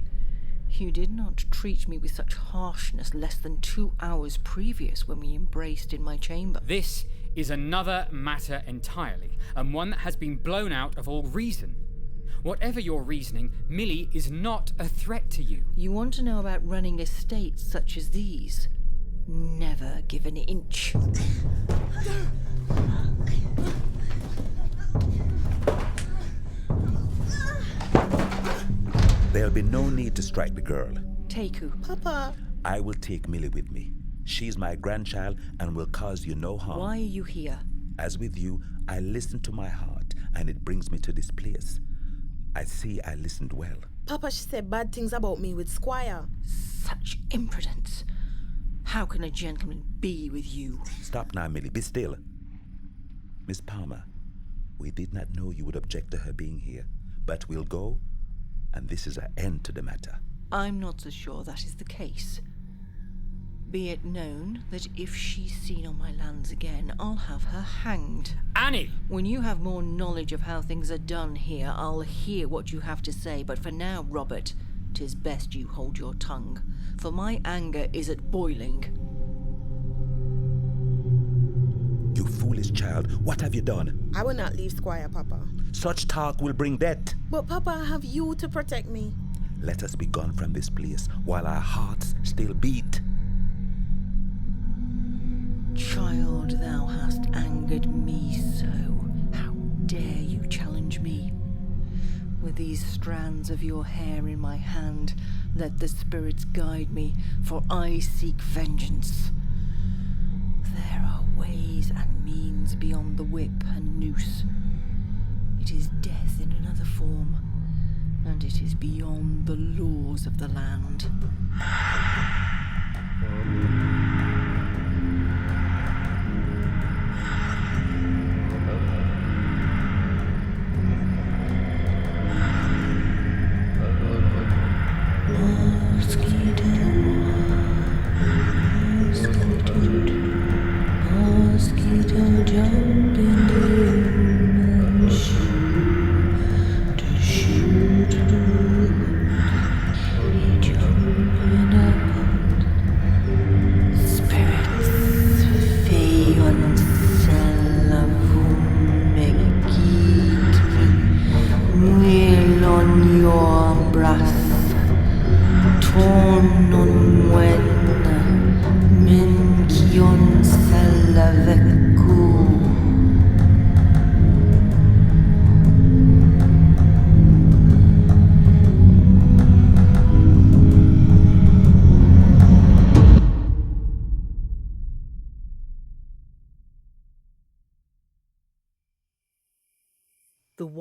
You did not treat me with such harshness less than 2 hours previous when we embraced in my chamber. This is another matter entirely, and one that has been blown out of all reason. Whatever your reasoning, Millie is not a threat to you. You want to know about running estates such as these? Never give an inch. There'll be no need to strike the girl. Take who? Papa. I will take Millie with me. She's my grandchild and will cause you no harm. Why are you here? As with you, I listen to my heart, and it brings me to this place. I see I listened well. Papa, she said bad things about me with Squire. Such impudence. How can a gentleman be with you? Stop now, Millie. Be still. Miss Palmer, we did not know you would object to her being here, but we'll go, and this is an end to the matter. I'm not so sure that is the case. Be it known that if she's seen on my lands again, I'll have her hanged. Annie! When you have more knowledge of how things are done here, I'll hear what you have to say. But for now, Robert, 'tis best you hold your tongue, for my anger is at boiling. You foolish child, what have you done? I will not leave Squire, Papa. Such talk will bring death. But Papa, I have you to protect me. Let us be gone from this place while our hearts still beat. Child, thou hast angered me so. How dare you challenge me? With these strands of your hair in my hand, let the spirits guide me, for I seek vengeance. There are ways and means beyond the whip and noose. It is death in another form, and it is beyond the laws of the land.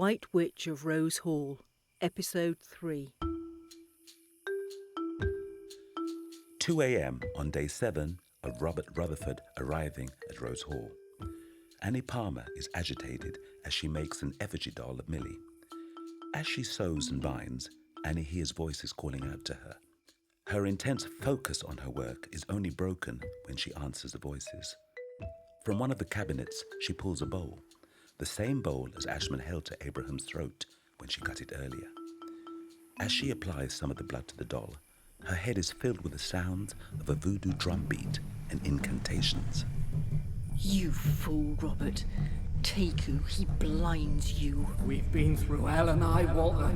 White Witch of Rose Hall, Episode 3. 2 a.m. on day 7 of Robert Rutherford arriving at Rose Hall. Annie Palmer is agitated as she makes an effigy doll of Millie. As she sews and binds, Annie hears voices calling out to her. Her intense focus on her work is only broken when she answers the voices. From one of the cabinets, she pulls a bowl, the same bowl as Ashman held to Abraham's throat when she cut it earlier. As she applies some of the blood to the doll, her head is filled with the sounds of a voodoo drum beat and incantations. You fool, Robert. Teku, he blinds you. We've been through hell and high water.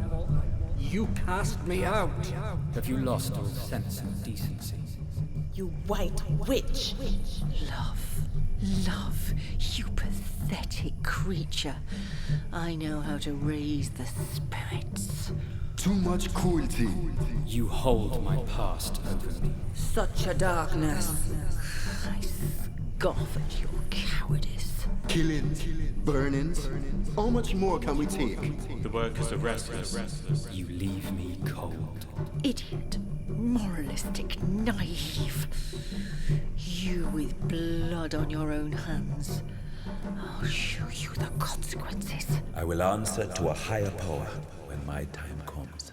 You cast me out. Have you lost all sense and decency? You white witch! Love, you pathetic creature. I know how to raise the spirits. Too much cruelty. You hold my past over me. Such a darkness. I scoff at your cowardice. Killings, burnings. How much more can we take? The workers are restless. You leave me cold. Idiot, moralistic, naive. You with blood on your own hands. I'll show you the consequences. I will answer to a higher power when my time comes.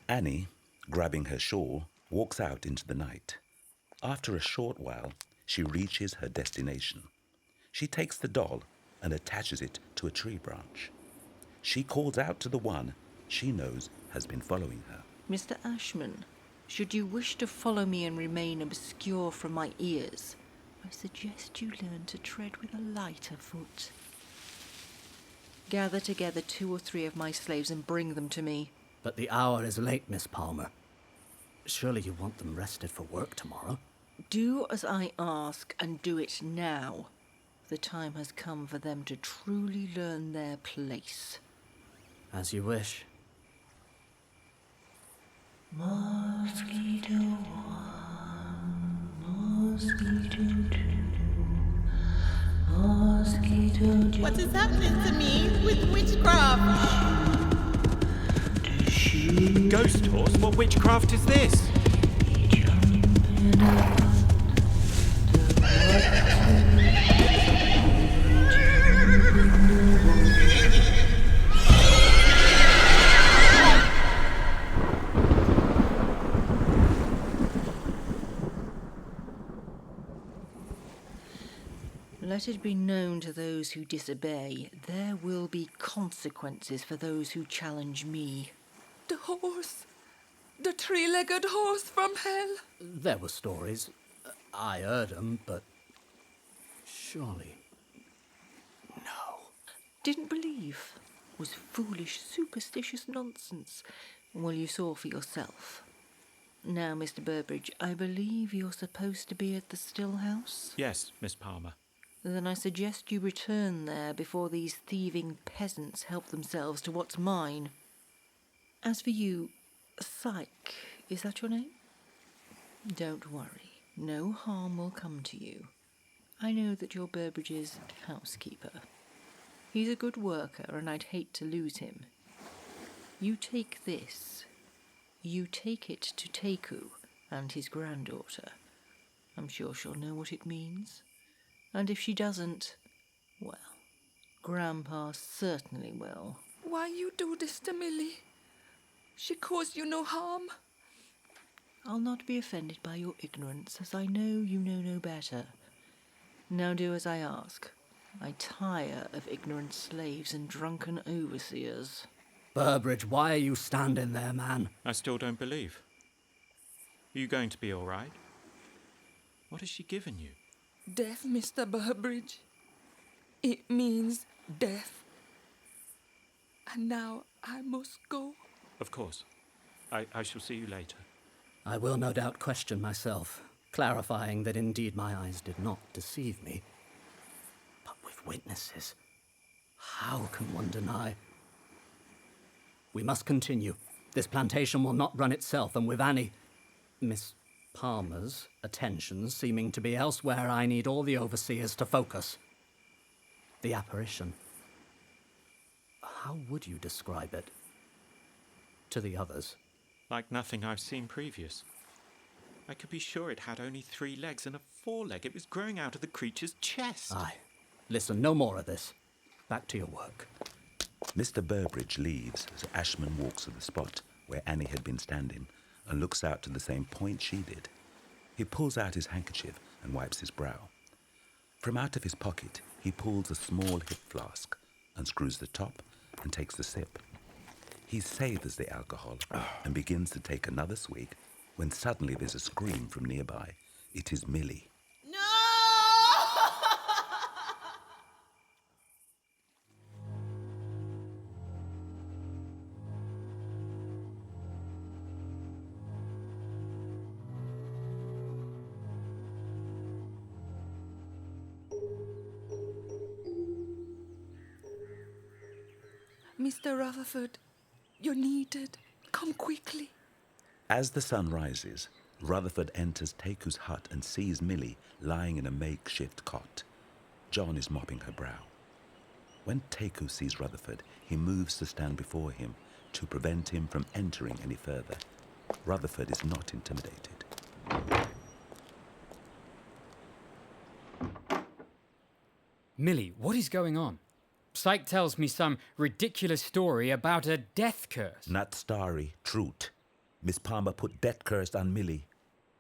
Annie, grabbing her shawl, walks out into the night. After a short while, she reaches her destination. She takes the doll and attaches it to a tree branch. She calls out to the one she knows has been following her. Mr. Ashman, should you wish to follow me and remain obscure from my ears, I suggest you learn to tread with a lighter foot. Gather together 2 or 3 of my slaves and bring them to me. But the hour is late, Miss Palmer. Surely you want them rested for work tomorrow? Do as I ask and do it now. The time has come for them to truly learn their place. As you wish. Mosquito 1, mosquito 2, mosquito 2. What is happening to me with witchcraft? Ghost horse? What witchcraft is this? Let it be known to those who disobey, there will be consequences for those who challenge me. The horse. The three-legged horse from hell. There were stories. I heard them, but surely... No. Didn't believe. Was foolish, superstitious nonsense. Well, you saw for yourself. Now, Mr. Burbridge, I believe you're supposed to be at the still house? Yes, Miss Palmer. Then I suggest you return there before these thieving peasants help themselves to what's mine. As for you, Psyche, is that your name? Don't worry, no harm will come to you. I know that you're Burbridge's housekeeper. He's a good worker and I'd hate to lose him. You take this. You take it to Teku and his granddaughter. I'm sure she'll know what it means. And if she doesn't, well, Grandpa certainly will. Why you do this to Millie? She caused you no harm. I'll not be offended by your ignorance, as I know you know no better. Now do as I ask. I tire of ignorant slaves and drunken overseers. Burbridge, why are you standing there, man? I still don't believe. Are you going to be all right? What has she given you? Death, Mr. Burbridge. It means death. And now I must go. Of course. I shall see you later. I will no doubt question myself, clarifying that indeed my eyes did not deceive me. But with witnesses, how can one deny? We must continue. This plantation will not run itself, and with Annie, Miss Palmer's attentions seeming to be elsewhere, I need all the overseers to focus. The apparition. How would you describe it to the others? Like nothing I've seen previous. I could be sure it had only 3 legs and a foreleg. It was growing out of the creature's chest. Aye. Listen, no more of this. Back to your work. Mr. Burbridge leaves as Ashman walks to the spot where Annie had been standing and looks out to the same point she did. He pulls out his handkerchief and wipes his brow. From out of his pocket, he pulls a small hip flask, unscrews the top, and takes a sip. He savours the alcohol and begins to take another swig when suddenly there's a scream from nearby. It is Millie. No! Mr. Rutherford, you're needed. Come quickly. As the sun rises, Rutherford enters Teku's hut and sees Millie lying in a makeshift cot. John is mopping her brow. When Teku sees Rutherford, he moves to stand before him to prevent him from entering any further. Rutherford is not intimidated. Millie, what is going on? Psyche tells me some ridiculous story about a death curse. Not story, truth. Miss Palmer put death curse on Millie.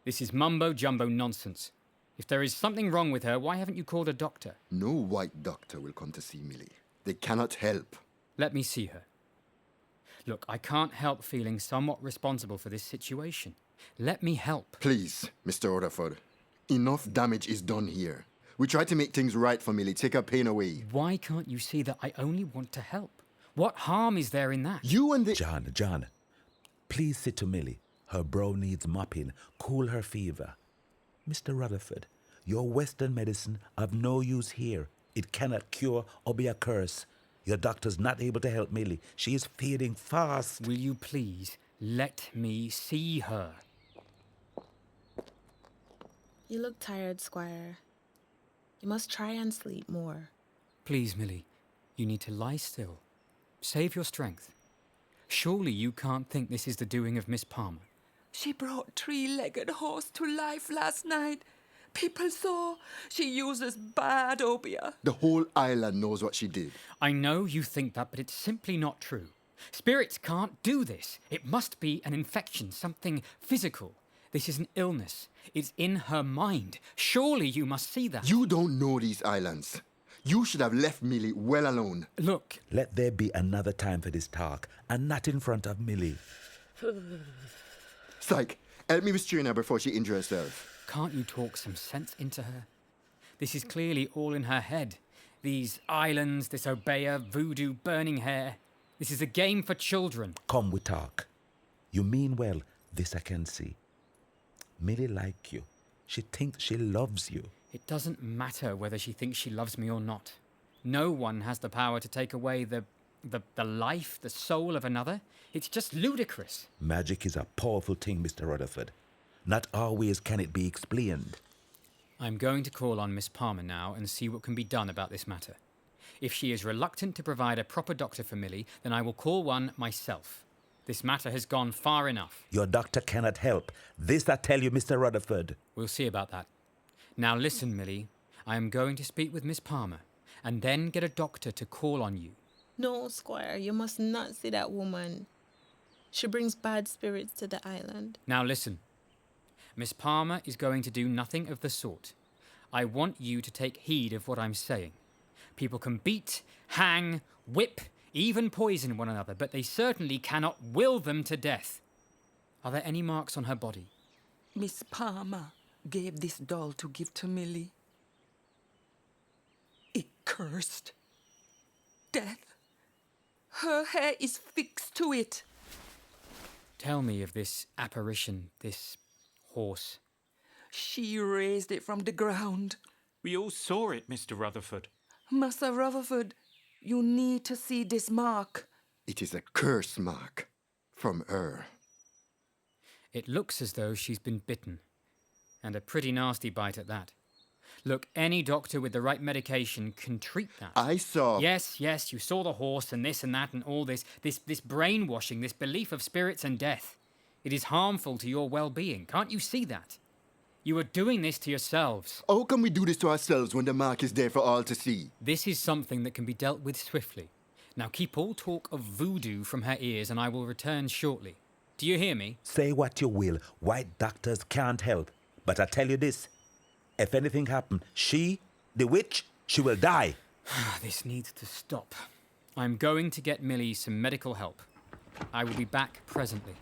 This is mumbo-jumbo nonsense. If there is something wrong with her, why haven't you called a doctor? No white doctor will come to see Millie. They cannot help. Let me see her. Look, I can't help feeling somewhat responsible for this situation. Let me help. Please, Mr. Rutherford. Enough damage is done here. We try to make things right for Millie. Take her pain away. Why can't you see that I only want to help? What harm is there in that? You and the... John, please sit to Millie. Her brow needs mopping. Cool her fever. Mr. Rutherford, your Western medicine of no use here. It cannot cure or be a curse. Your doctor's not able to help Millie. She is fading fast. Will you please let me see her? You look tired, Squire. You must try and sleep more. Please, Millie, you need to lie still. Save your strength. Surely you can't think this is the doing of Miss Palmer. She brought 3-legged horse to life last night. People saw she uses bad obeah. The whole island knows what she did. I know you think that, but it's simply not true. Spirits can't do this. It must be an infection, something physical. This is an illness. It's in her mind. Surely you must see that. You don't know these islands. You should have left Millie well alone. Look. Let there be another time for this talk, and not in front of Millie. Psych, help me restrain her before she injures herself. Can't you talk some sense into her? This is clearly all in her head. These islands, this obeah, voodoo, burning hair. This is a game for children. Come, we talk. You mean well, this I can see. Millie like you. She thinks she loves you. It doesn't matter whether she thinks she loves me or not. No one has the power to take away the life, the soul of another. It's just ludicrous. Magic is a powerful thing, Mr. Rutherford. Not always can it be explained. I'm going to call on Miss Palmer now and see what can be done about this matter. If she is reluctant to provide a proper doctor for Millie, then I will call one myself. This matter has gone far enough. Your doctor cannot help. This I tell you, Mr. Rutherford. We'll see about that. Now listen, Millie. I am going to speak with Miss Palmer and then get a doctor to call on you. No, Squire, you must not see that woman. She brings bad spirits to the island. Now listen. Miss Palmer is going to do nothing of the sort. I want you to take heed of what I'm saying. People can beat, hang, whip, even poison one another, but they certainly cannot will them to death. Are there any marks on her body? Miss Palmer gave this doll to give to Millie. It cursed. Death. Her hair is fixed to it. Tell me of this apparition, this horse. She raised it from the ground. We all saw it, Mr. Rutherford. Master Rutherford, you need to see this mark. It is a curse mark from her. It looks as though she's been bitten, and a pretty nasty bite at that. Look, any doctor with the right medication can treat that. I saw. Yes, you saw the horse and this and that and all this brainwashing, this belief of spirits and death. It is harmful to your well-being. Can't you see that? You are doing this to yourselves. How can we do this to ourselves when the mark is there for all to see? This is something that can be dealt with swiftly. Now keep all talk of voodoo from her ears and I will return shortly. Do you hear me? Say what you will, white doctors can't help. But I tell you this, if anything happens, she, the witch, she will die. This needs to stop. I'm going to get Millie some medical help. I will be back presently.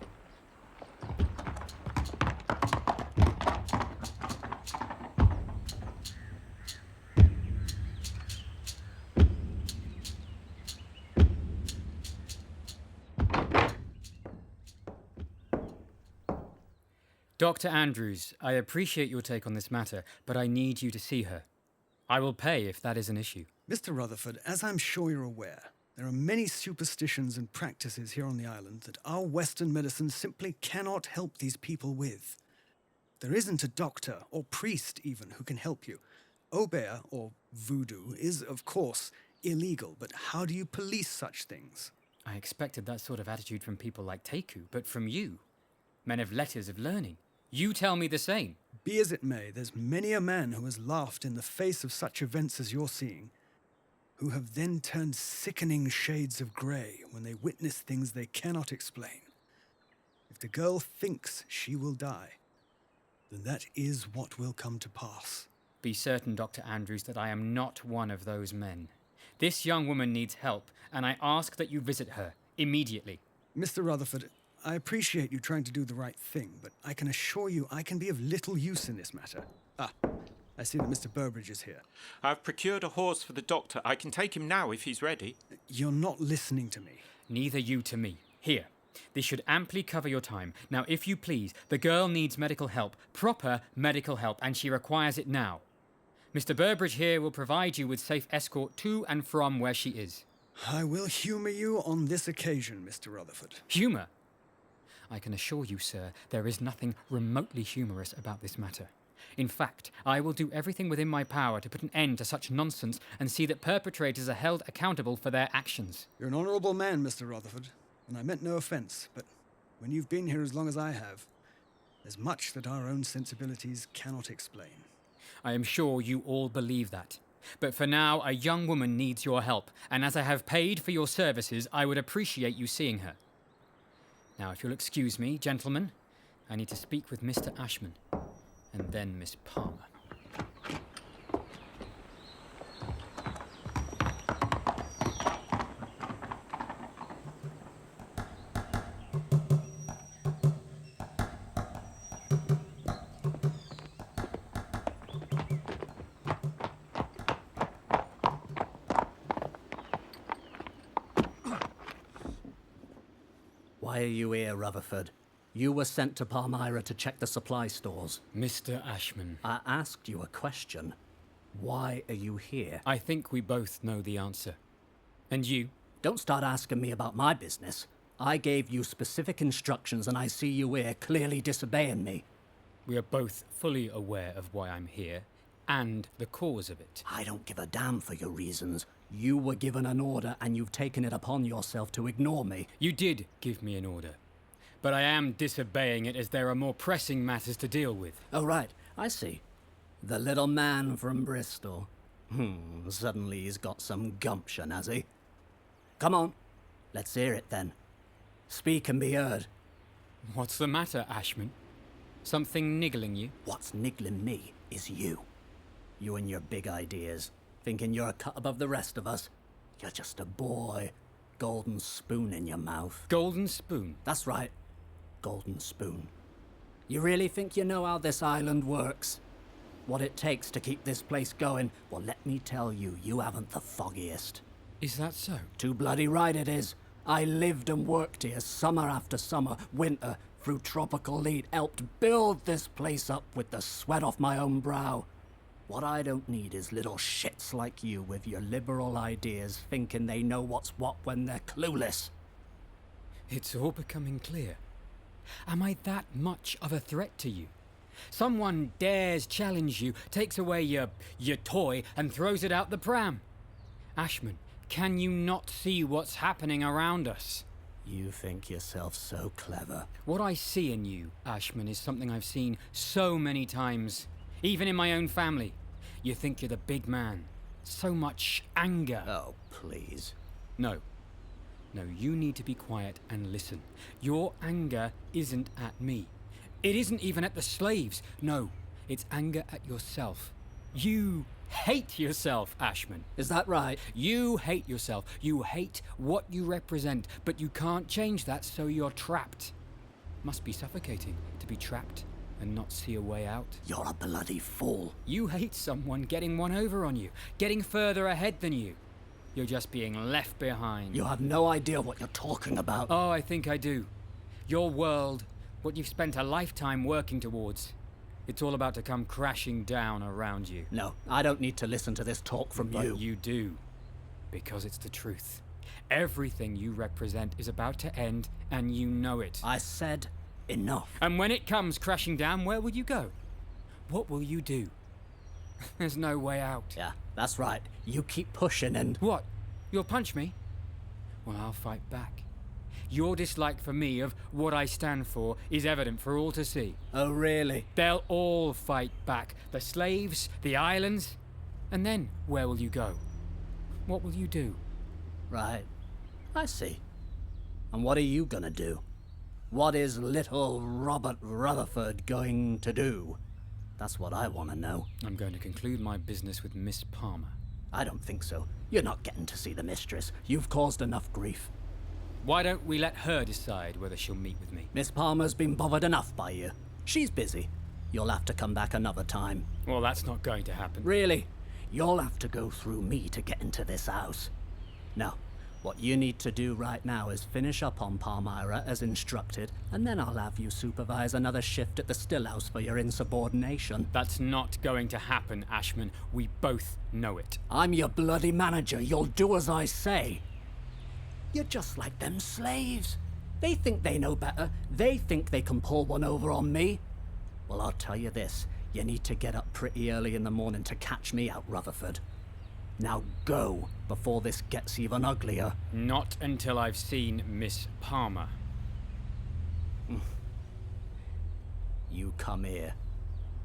Dr. Andrews, I appreciate your take on this matter, but I need you to see her. I will pay if that is an issue. Mr. Rutherford, as I'm sure you're aware, there are many superstitions and practices here on the island that our Western medicine simply cannot help these people with. There isn't a doctor, or priest even, who can help you. Obeah, or voodoo, is, of course, illegal, but how do you police such things? I expected that sort of attitude from people like Teku, but from you, men of letters, of learning. You tell me the same. Be as it may, there's many a man who has laughed in the face of such events as you're seeing, who have then turned sickening shades of grey when they witness things they cannot explain. If the girl thinks she will die, then that is what will come to pass. Be certain, Dr. Andrews, that I am not one of those men. This young woman needs help, and I ask that you visit her immediately. Mr. Rutherford, I appreciate you trying to do the right thing, but I can assure you I can be of little use in this matter. I see that Mr. Burbridge is here. I've procured a horse for the doctor. I can take him now if he's ready. You're not listening to me. Neither you to me. Here. This should amply cover your time. Now, if you please, the girl needs medical help, proper medical help, and she requires it now. Mr. Burbridge here will provide you with safe escort to and from where she is. I will humour you on this occasion, Mr. Rutherford. Humour? I can assure you, sir, there is nothing remotely humorous about this matter. In fact, I will do everything within my power to put an end to such nonsense and see that perpetrators are held accountable for their actions. You're an honourable man, Mr. Rutherford, and I meant no offence, but when you've been here as long as I have, there's much that our own sensibilities cannot explain. I am sure you all believe that. But for now, a young woman needs your help, and as I have paid for your services, I would appreciate you seeing her. Now, if you'll excuse me, gentlemen, I need to speak with Mr. Ashman, and then Miss Palmer. Why are you here, Rutherford? You were sent to Palmyra to check the supply stores. Mr. Ashman. I asked you a question. Why are you here? I think we both know the answer. And you? Don't start asking me about my business. I gave you specific instructions and I see you here clearly disobeying me. We are both fully aware of why I'm here and the cause of it. I don't give a damn for your reasons. You were given an order and you've taken it upon yourself to ignore me. You did give me an order, but I am disobeying it as there are more pressing matters to deal with. Oh, right. I see. The little man from Bristol. Suddenly he's got some gumption, has he? Come on. Let's hear it then. Speak and be heard. What's the matter, Ashman? Something niggling you? What's niggling me is you. You and your big ideas. Thinking you're a cut above the rest of us. You're just a boy. Golden spoon in your mouth. Golden spoon? That's right. Golden spoon. You really think you know how this island works? What it takes to keep this place going? Well, let me tell you, you haven't the foggiest. Is that so? Too bloody right it is. I lived and worked here summer after summer, winter, through tropical heat, helped build this place up with the sweat off my own brow. What I don't need is little shits like you with your liberal ideas thinking they know what's what when they're clueless. It's all becoming clear. Am I that much of a threat to you? Someone dares challenge you, takes away your toy and throws it out the pram. Ashman, can you not see what's happening around us? You think yourself so clever. What I see in you, Ashman, is something I've seen so many times, even in my own family. You think you're the big man. So much anger. Oh, please. No, you need to be quiet and listen. Your anger isn't at me. It isn't even at the slaves. No, it's anger at yourself. You hate yourself, Ashman. Is that right? You hate yourself. You hate what you represent, but you can't change that, so you're trapped. Must be suffocating to be trapped and not see a way out. You're a bloody fool. You hate someone getting one over on you, getting further ahead than you. You're just being left behind. You have no idea what you're talking about. Oh, I think I do. Your world, what you've spent a lifetime working towards, it's all about to come crashing down around you. No, I don't need to listen to this talk from you. But you do, because it's the truth. Everything you represent is about to end, and you know it. I said enough. And when it comes crashing down, where will you go? What will you do? There's no way out. Yeah, that's right. You keep pushing and... What? You'll punch me? Well, I'll fight back. Your dislike for me, of what I stand for, is evident for all to see. Oh, really? They'll all fight back. The slaves, the islands. And then, where will you go? What will you do? Right. I see. And what are you gonna do? What is little Robert Rutherford going to do? That's what I want to know. I'm going to conclude my business with Miss Palmer. I don't think so. You're not getting to see the mistress. You've caused enough grief. Why don't we let her decide whether she'll meet with me? Miss Palmer's been bothered enough by you. She's busy. You'll have to come back another time. Well, that's not going to happen. Really? You'll have to go through me to get into this house. Now, what you need to do right now is finish up on Palmyra as instructed, and then I'll have you supervise another shift at the stillhouse for your insubordination. That's not going to happen, Ashman. We both know it. I'm your bloody manager. You'll do as I say. You're just like them slaves. They think they know better. They think they can pull one over on me. Well, I'll tell you this. You need to get up pretty early in the morning to catch me out, Rutherford. Now go, before this gets even uglier. Not until I've seen Miss Palmer. You come here.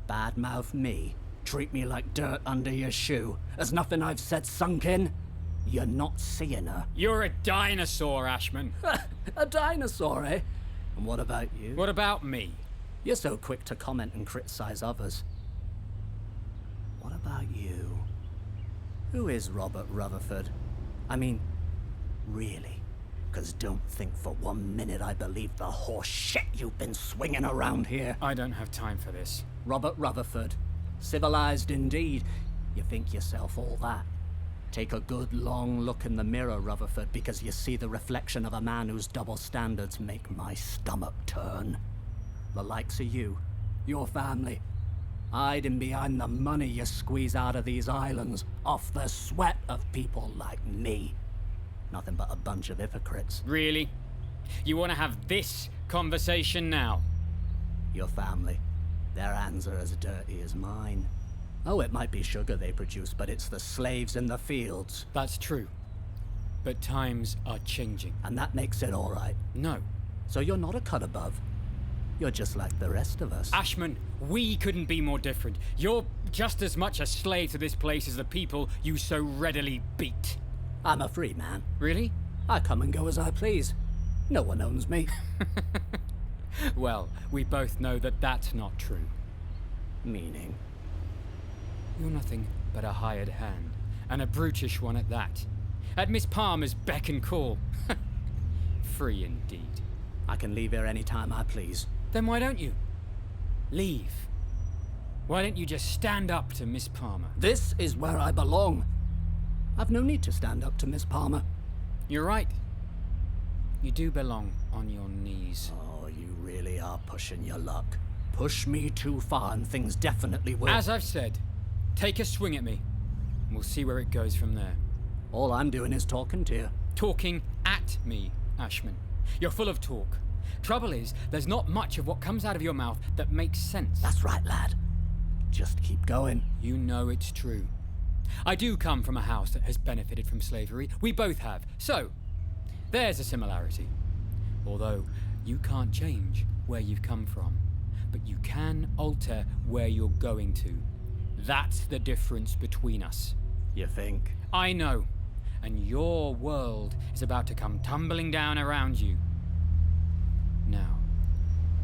Badmouth me. Treat me like dirt under your shoe. Has nothing I've said sunk in? You're not seeing her. You're a dinosaur, Ashman. A dinosaur, eh? And what about you? What about me? You're so quick to comment and criticize others. What about you? Who is Robert Rutherford? I mean, really? Because don't think for 1 minute I believe the horse shit you've been swinging around here. I don't have time for this. Robert Rutherford. Civilized indeed. You think yourself all that. Take a good long look in the mirror, Rutherford, because you see the reflection of a man whose double standards make my stomach turn. The likes of you, your family, hiding behind the money you squeeze out of these islands, off the sweat of people like me. Nothing but a bunch of hypocrites. Really? You want to have this conversation now? Your family, their hands are as dirty as mine. Oh, it might be sugar they produce, but it's the slaves in the fields. That's true. But times are changing. And that makes it all right. No. So you're not a cut above. You're just like the rest of us. Ashman, we couldn't be more different. You're just as much a slave to this place as the people you so readily beat. I'm a free man. Really? I come and go as I please. No one owns me. Well, we both know that that's not true. Meaning? You're nothing but a hired hand, and a brutish one at that. At Miss Palmer's beck and call. Free indeed. I can leave here any time I please. Then why don't you? Leave. Why don't you just stand up to Miss Palmer? This is where I belong. I've no need to stand up to Miss Palmer. You're right. You do belong on your knees. Oh, you really are pushing your luck. Push me too far and things definitely will. As I've said, take a swing at me, and we'll see where it goes from there. All I'm doing is talking to you. Talking at me, Ashman. You're full of talk. Trouble is, there's not much of what comes out of your mouth that makes sense. That's right, lad. Just keep going. You know it's true. I do come from a house that has benefited from slavery. We both have. So, there's a similarity. Although, you can't change where you've come from, but you can alter where you're going to. That's the difference between us. You think? I know. And your world is about to come tumbling down around you. Now,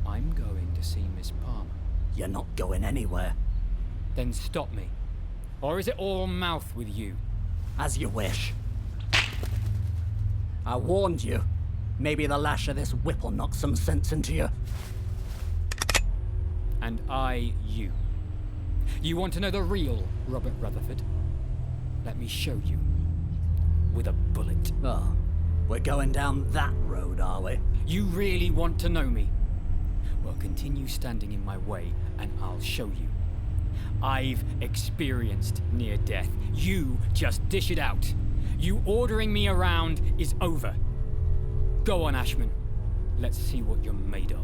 I'm going to see Miss Palmer. You're not going anywhere. Then stop me. Or is it all mouth with you? As you wish. I warned you. Maybe the lash of this whip will knock some sense into you. And I, you. You want to know the real Robert Rutherford? Let me show you. With a bullet. Oh, we're going down that road, are we? You really want to know me? Well, continue standing in my way, and I'll show you. I've experienced near death. You just dish it out. You ordering me around is over. Go on, Ashman. Let's see what you're made of.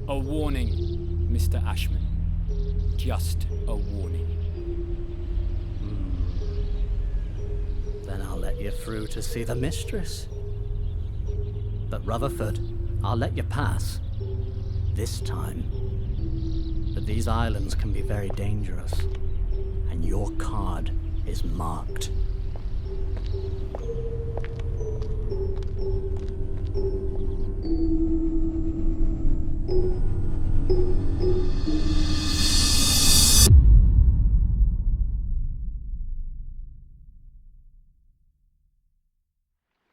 A warning, Mr. Ashman. Just a warning. Then I'll let you through to see the mistress. But Rutherford, I'll let you pass. This time. But these islands can be very dangerous. And your card is marked.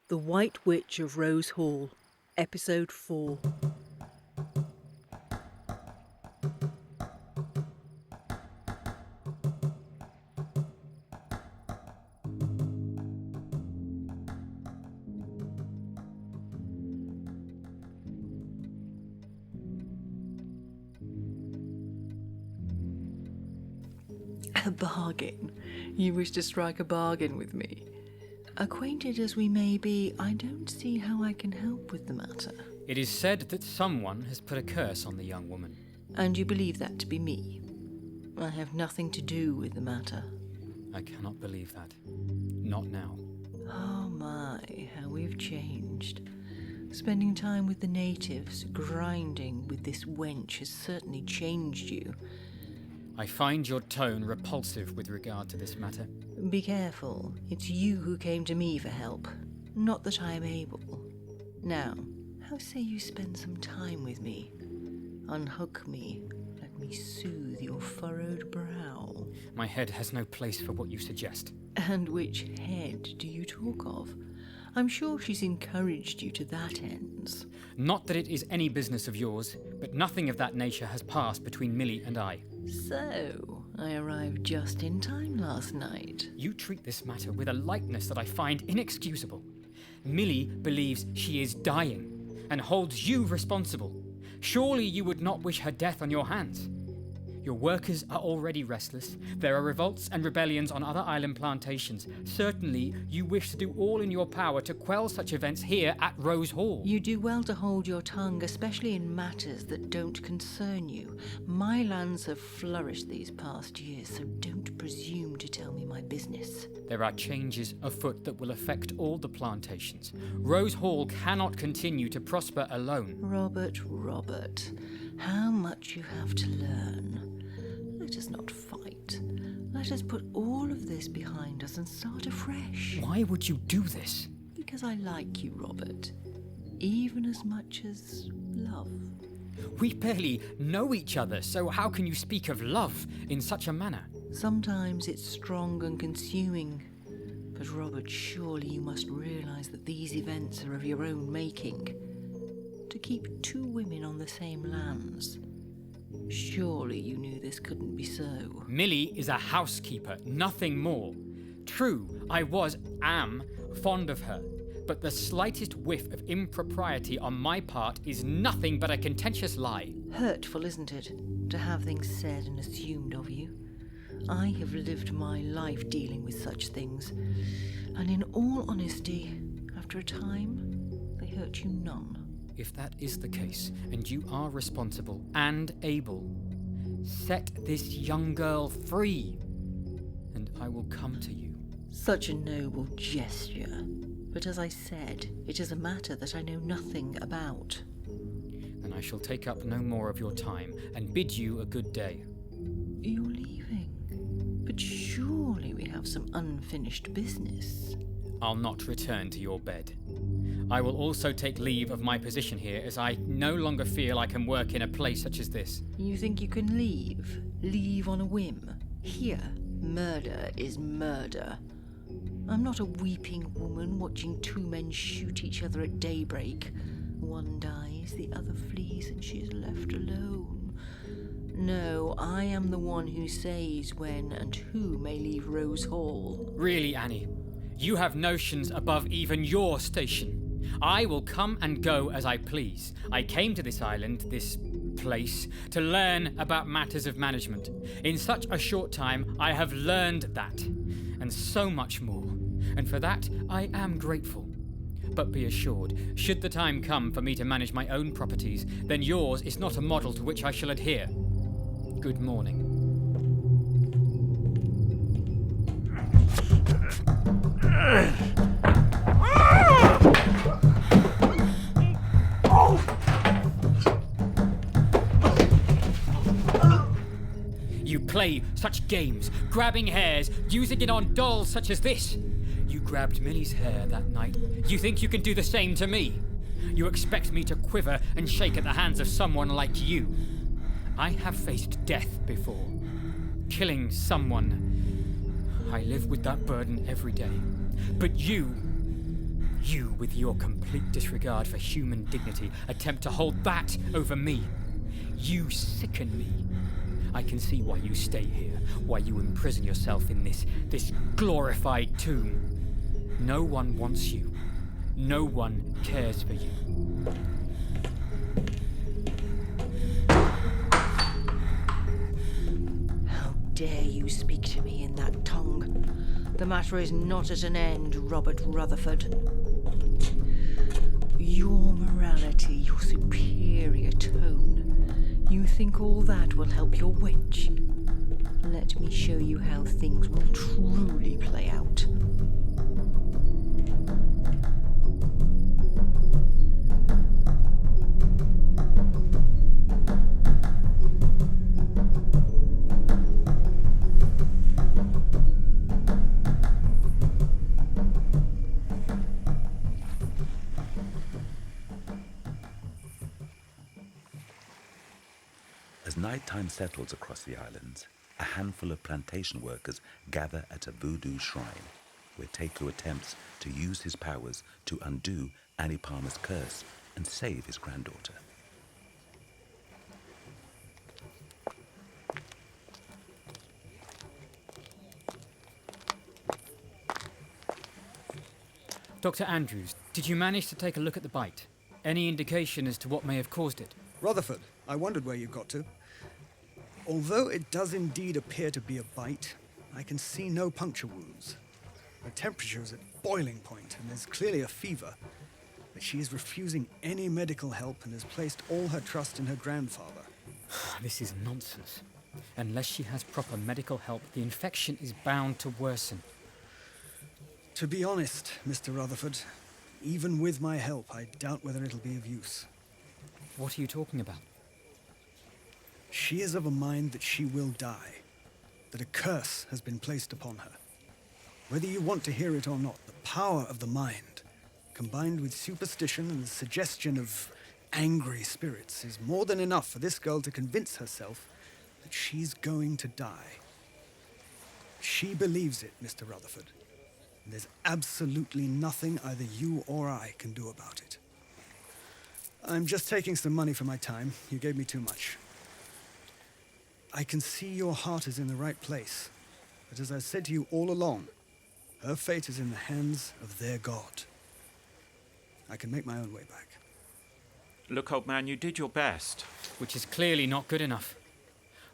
The White Witch of Rose Hall, Episode 4. A bargain? You wish to strike a bargain with me? Acquainted as we may be, I don't see how I can help with the matter. It is said that someone has put a curse on the young woman. And you believe that to be me? I have nothing to do with the matter. I cannot believe that. Not now. Oh my, how we've changed. Spending time with the natives, grinding with this wench has certainly changed you. I find your tone repulsive with regard to this matter. Be careful. It's you who came to me for help. Not that I am able. Now, how say you spend some time with me? Unhook me. Let me soothe your furrowed brow. My head has no place for what you suggest. And which head do you talk of? I'm sure she's encouraged you to that ends. Not that it is any business of yours, but nothing of that nature has passed between Millie and I. So, I arrived just in time last night. You treat this matter with a lightness that I find inexcusable. Millie believes she is dying and holds you responsible. Surely you would not wish her death on your hands. Your workers are already restless. There are revolts and rebellions on other island plantations. Certainly, you wish to do all in your power to quell such events here at Rose Hall. You do well to hold your tongue, especially in matters that don't concern you. My lands have flourished these past years, so don't presume to tell me my business. There are changes afoot that will affect all the plantations. Rose Hall cannot continue to prosper alone. Robert, how much you have to learn. Let us not fight. Let us put all of this behind us and start afresh. Why would you do this? Because I like you, Robert. Even as much as love. We barely know each other, so how can you speak of love in such a manner? Sometimes it's strong and consuming. But Robert, surely you must realize that these events are of your own making. To keep two women on the same lands. Surely you knew this couldn't be so. Millie is a housekeeper, nothing more. True, I am fond of her, but the slightest whiff of impropriety on my part is nothing but a contentious lie. Hurtful, isn't it, to have things said and assumed of you? I have lived my life dealing with such things, and in all honesty, I've after a time, they hurt you none. If that is the case, and you are responsible and able, set this young girl free, and I will come to you. Such a noble gesture. But as I said, it is a matter that I know nothing about. Then I shall take up no more of your time, and bid you a good day. You're leaving? But surely we have some unfinished business. I'll not return to your bed. I will also take leave of my position here, as I no longer feel I can work in a place such as this. You think you can leave? Leave on a whim? Here, murder is murder. I'm not a weeping woman watching two men shoot each other at daybreak. One dies, the other flees, and she is left alone. No, I am the one who says when and who may leave Rose Hall. Really, Annie, you have notions above even your station. I will come and go as I please. I came to this island, this place, to learn about matters of management. In such a short time, I have learned that, and so much more. And for that, I am grateful. But be assured, should the time come for me to manage my own properties, then yours is not a model to which I shall adhere. Good morning. You play such games, grabbing hairs, using it on dolls such as this. You grabbed Millie's hair that night. You think you can do the same to me? You expect me to quiver and shake at the hands of someone like you? I have faced death before. Killing someone. I live with that burden every day. But you with your complete disregard for human dignity, attempt to hold that over me. You sicken me. I can see why you stay here, why you imprison yourself in this glorified tomb. No one wants you. No one cares for you. How dare you speak to me in that tongue? The matter is not at an end, Robert Rutherford. Your morality, your superior tone. You think all that will help your witch? Let me show you how things will truly play out. As nighttime settles across the islands, a handful of plantation workers gather at a voodoo shrine, where Teku attempts to use his powers to undo Annie Palmer's curse and save his granddaughter. Dr. Andrews, did you manage to take a look at the bite? Any indication as to what may have caused it? Rutherford, I wondered where you got to. Although it does indeed appear to be a bite, I can see no puncture wounds. Her temperature is at boiling point, and there's clearly a fever. But she is refusing any medical help and has placed all her trust in her grandfather. This is nonsense. Unless she has proper medical help, the infection is bound to worsen. To be honest, Mr. Rutherford, even with my help, I doubt whether it'll be of use. What are you talking about? She is of a mind that she will die, that a curse has been placed upon her. Whether you want to hear it or not, the power of the mind, combined with superstition and the suggestion of angry spirits, is more than enough for this girl to convince herself that she's going to die. She believes it, Mr. Rutherford, and there's absolutely nothing either you or I can do about it. I'm just taking some money for my time. You gave me too much. I can see your heart is in the right place, but as I said to you all along, her fate is in the hands of their God. I can make my own way back. Look, old man, you did your best. Which is clearly not good enough.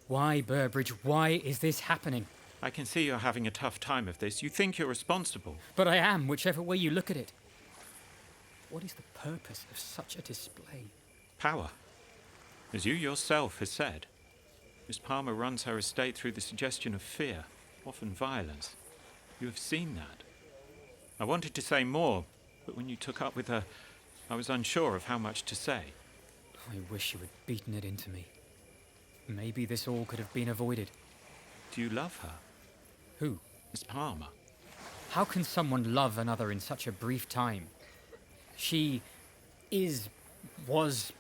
Why, Burbridge, why is this happening? I can see you're having a tough time of this. You think you're responsible. But I am, whichever way you look at it. What is the purpose of such a display? Power. As you yourself has said, Miss Palmer runs her estate through the suggestion of fear, often violence. You have seen that. I wanted to say more, but when you took up with her, I was unsure of how much to say. I wish you had beaten it into me. Maybe this all could have been avoided. Do you love her? Who? Miss Palmer. How can someone love another in such a brief time? She was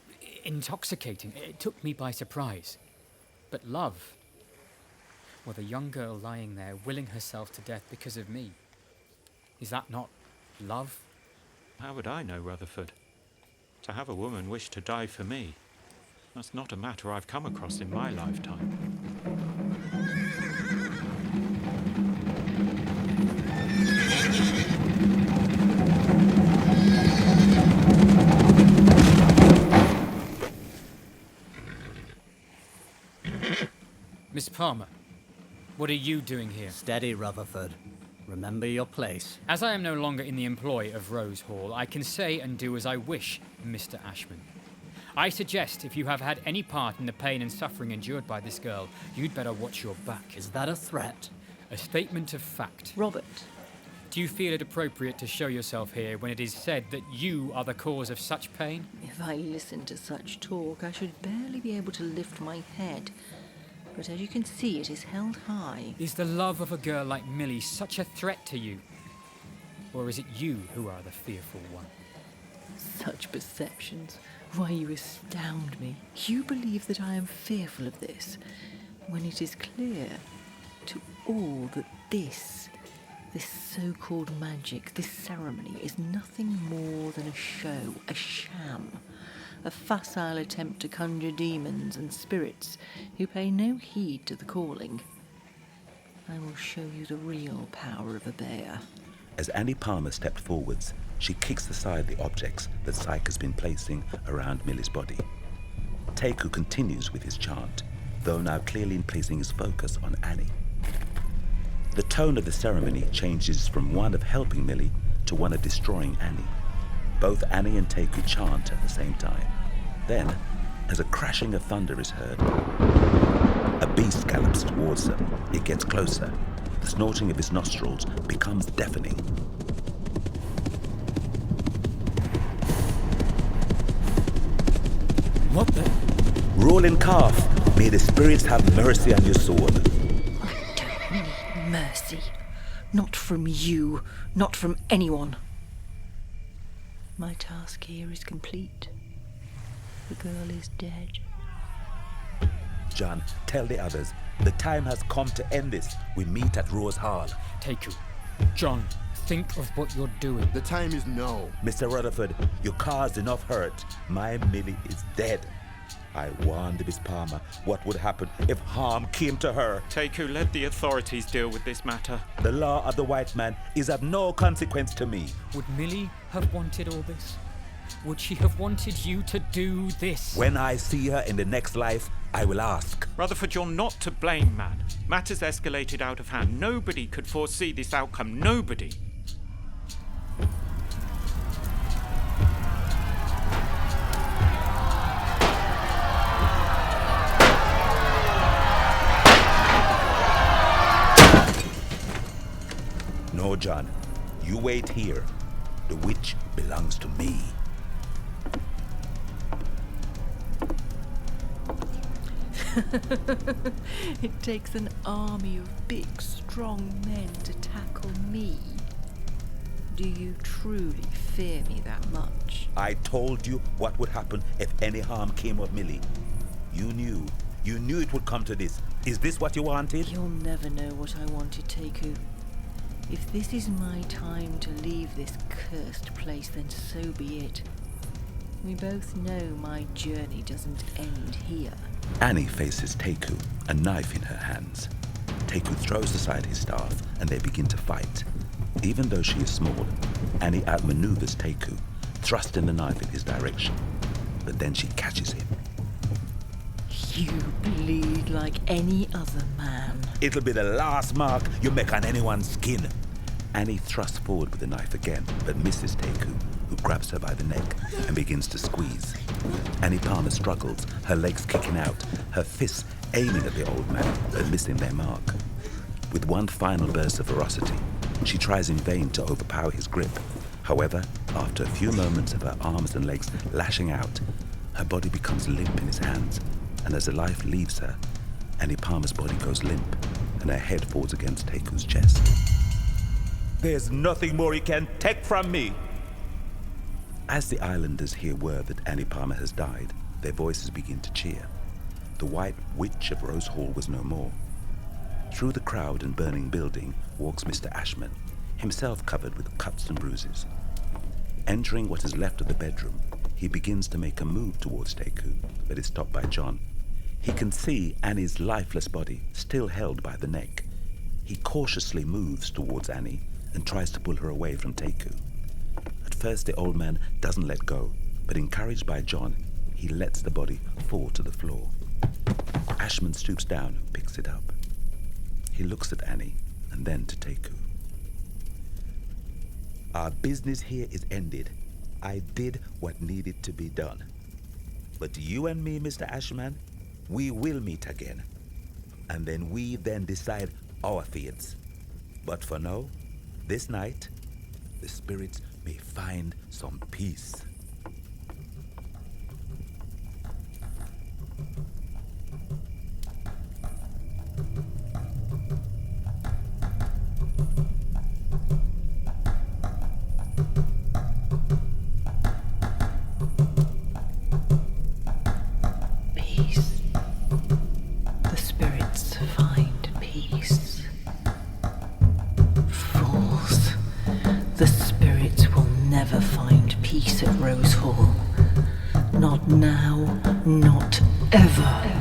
intoxicating. It took me by surprise. But love? Well, the young girl lying there, willing herself to death because of me. Is that not love? How would I know, Rutherford? To have a woman wish to die for me, that's not a matter I've come across in my lifetime. Miss Palmer, what are you doing here? Steady, Rutherford. Remember your place. As I am no longer in the employ of Rose Hall, I can say and do as I wish, Mr. Ashman. I suggest if you have had any part in the pain and suffering endured by this girl, you'd better watch your back. Is that a threat? A statement of fact. Robert, Do you feel it appropriate to show yourself here when it is said that you are the cause of such pain? if I listened to such talk, I should barely be able to lift my head. But as you can see, it is held high. Is the love of a girl like Millie such a threat to you? Or is it you who are the fearful one? Such perceptions. Why, you astound me. You believe that I am fearful of this, when it is clear to all that this so-called magic, this ceremony, is nothing more than a show, a sham, a facile attempt to conjure demons and spirits who pay no heed to the calling. I will show you the real power of a bear. As Annie Palmer stepped forwards, she kicks aside the objects that Syke has been placing around Millie's body. Teku continues with his chant, though now clearly placing his focus on Annie. The tone of the ceremony changes from one of helping Millie to one of destroying Annie. Both Annie and Teku chant at the same time. Then, as a crashing of thunder is heard, a beast gallops towards them. It gets closer. The snorting of his nostrils becomes deafening. What the? Rolling calf, may the spirits have mercy on your soul. I don't need mercy. Not from you, not from anyone. My task here is complete. The girl is dead. John, tell the others, the time has come to end this. We meet at Rose Hall. Teku, John, think of what you're doing. The time is now. Mr. Rutherford, you caused enough hurt. My Millie is dead. I warned Miss Palmer what would happen if harm came to her. Teku, let the authorities deal with this matter. The law of the white man is of no consequence to me. Would Millie have wanted all this? Would she have wanted you to do this? When I see her in the next life, I will ask. Rutherford, you're not to blame, man. Matters escalated out of hand. Nobody could foresee this outcome. Nobody. No, John. You wait here. The witch belongs to me. It takes an army of big, strong men to tackle me. Do you truly fear me that much? I told you what would happen if any harm came of Millie. You knew it would come to this. Is this what you wanted? You'll never know what I wanted, Teku. If this is my time to leave this cursed place, then so be it. We both know my journey doesn't end here. Annie faces Teku, a knife in her hands. Teku throws aside his staff and they begin to fight. Even though she is small, Annie outmaneuvers Teku, thrusting the knife in his direction. But then she catches him. You bleed like any other man. It'll be the last mark you make on anyone's skin. Annie thrusts forward with the knife again, but misses Teku, who grabs her by the neck and begins to squeeze. Annie Palmer struggles, her legs kicking out, her fists aiming at the old man but missing their mark. With one final burst of ferocity, she tries in vain to overpower his grip. However, after a few moments of her arms and legs lashing out, her body becomes limp in his hands, and as the life leaves her, Annie Palmer's body goes limp, and her head falls against Teiku's chest. There's nothing more he can take from me. As the islanders hear word that Annie Palmer has died, their voices begin to cheer. The White Witch of Rose Hall was no more. Through the crowd and burning building walks Mr. Ashman, himself covered with cuts and bruises. Entering what is left of the bedroom, he begins to make a move towards Teiku, but is stopped by John. He can see Annie's lifeless body still held by the neck. He cautiously moves towards Annie and tries to pull her away from Teiku. At first, the old man doesn't let go, but encouraged by John, he lets the body fall to the floor. Ashman stoops down and picks it up. He looks at Annie and then to Teiku. Our business here is ended. I did what needed to be done. But you and me, Mr. Ashman, we will meet again. And then we decide our fates. But for now, this night, the spirits may find some peace. Peace. The spirits find peace. Fools. The spirits will never find peace at Rose Hall. Not now, not ever.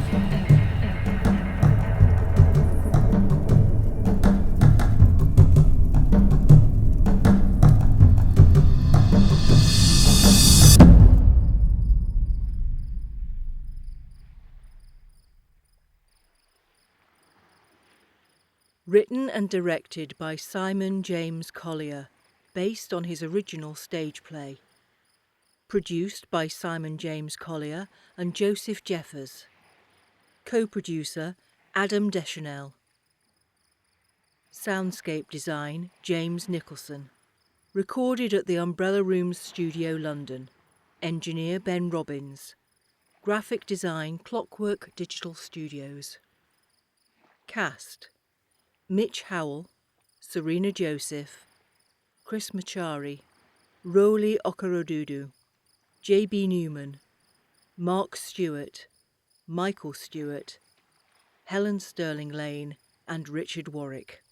Written and directed by Simon James Collier, based on his original stage play. Produced by Simon James Collier and Joseph Jeffers. Co-producer Adam Dechanel. Soundscape design James Nicholson. Recorded at the Umbrella Rooms Studio, London. Engineer Ben Robbins. Graphic design Clockwork Digital Studios. Cast: Mitch Howell, Serena Joseph, Chris Machari, Rowley Okorodudu, J.B. Newman, Mark Stewart, Michael Stewart, Helen Sterling Lane and Richard Warwick.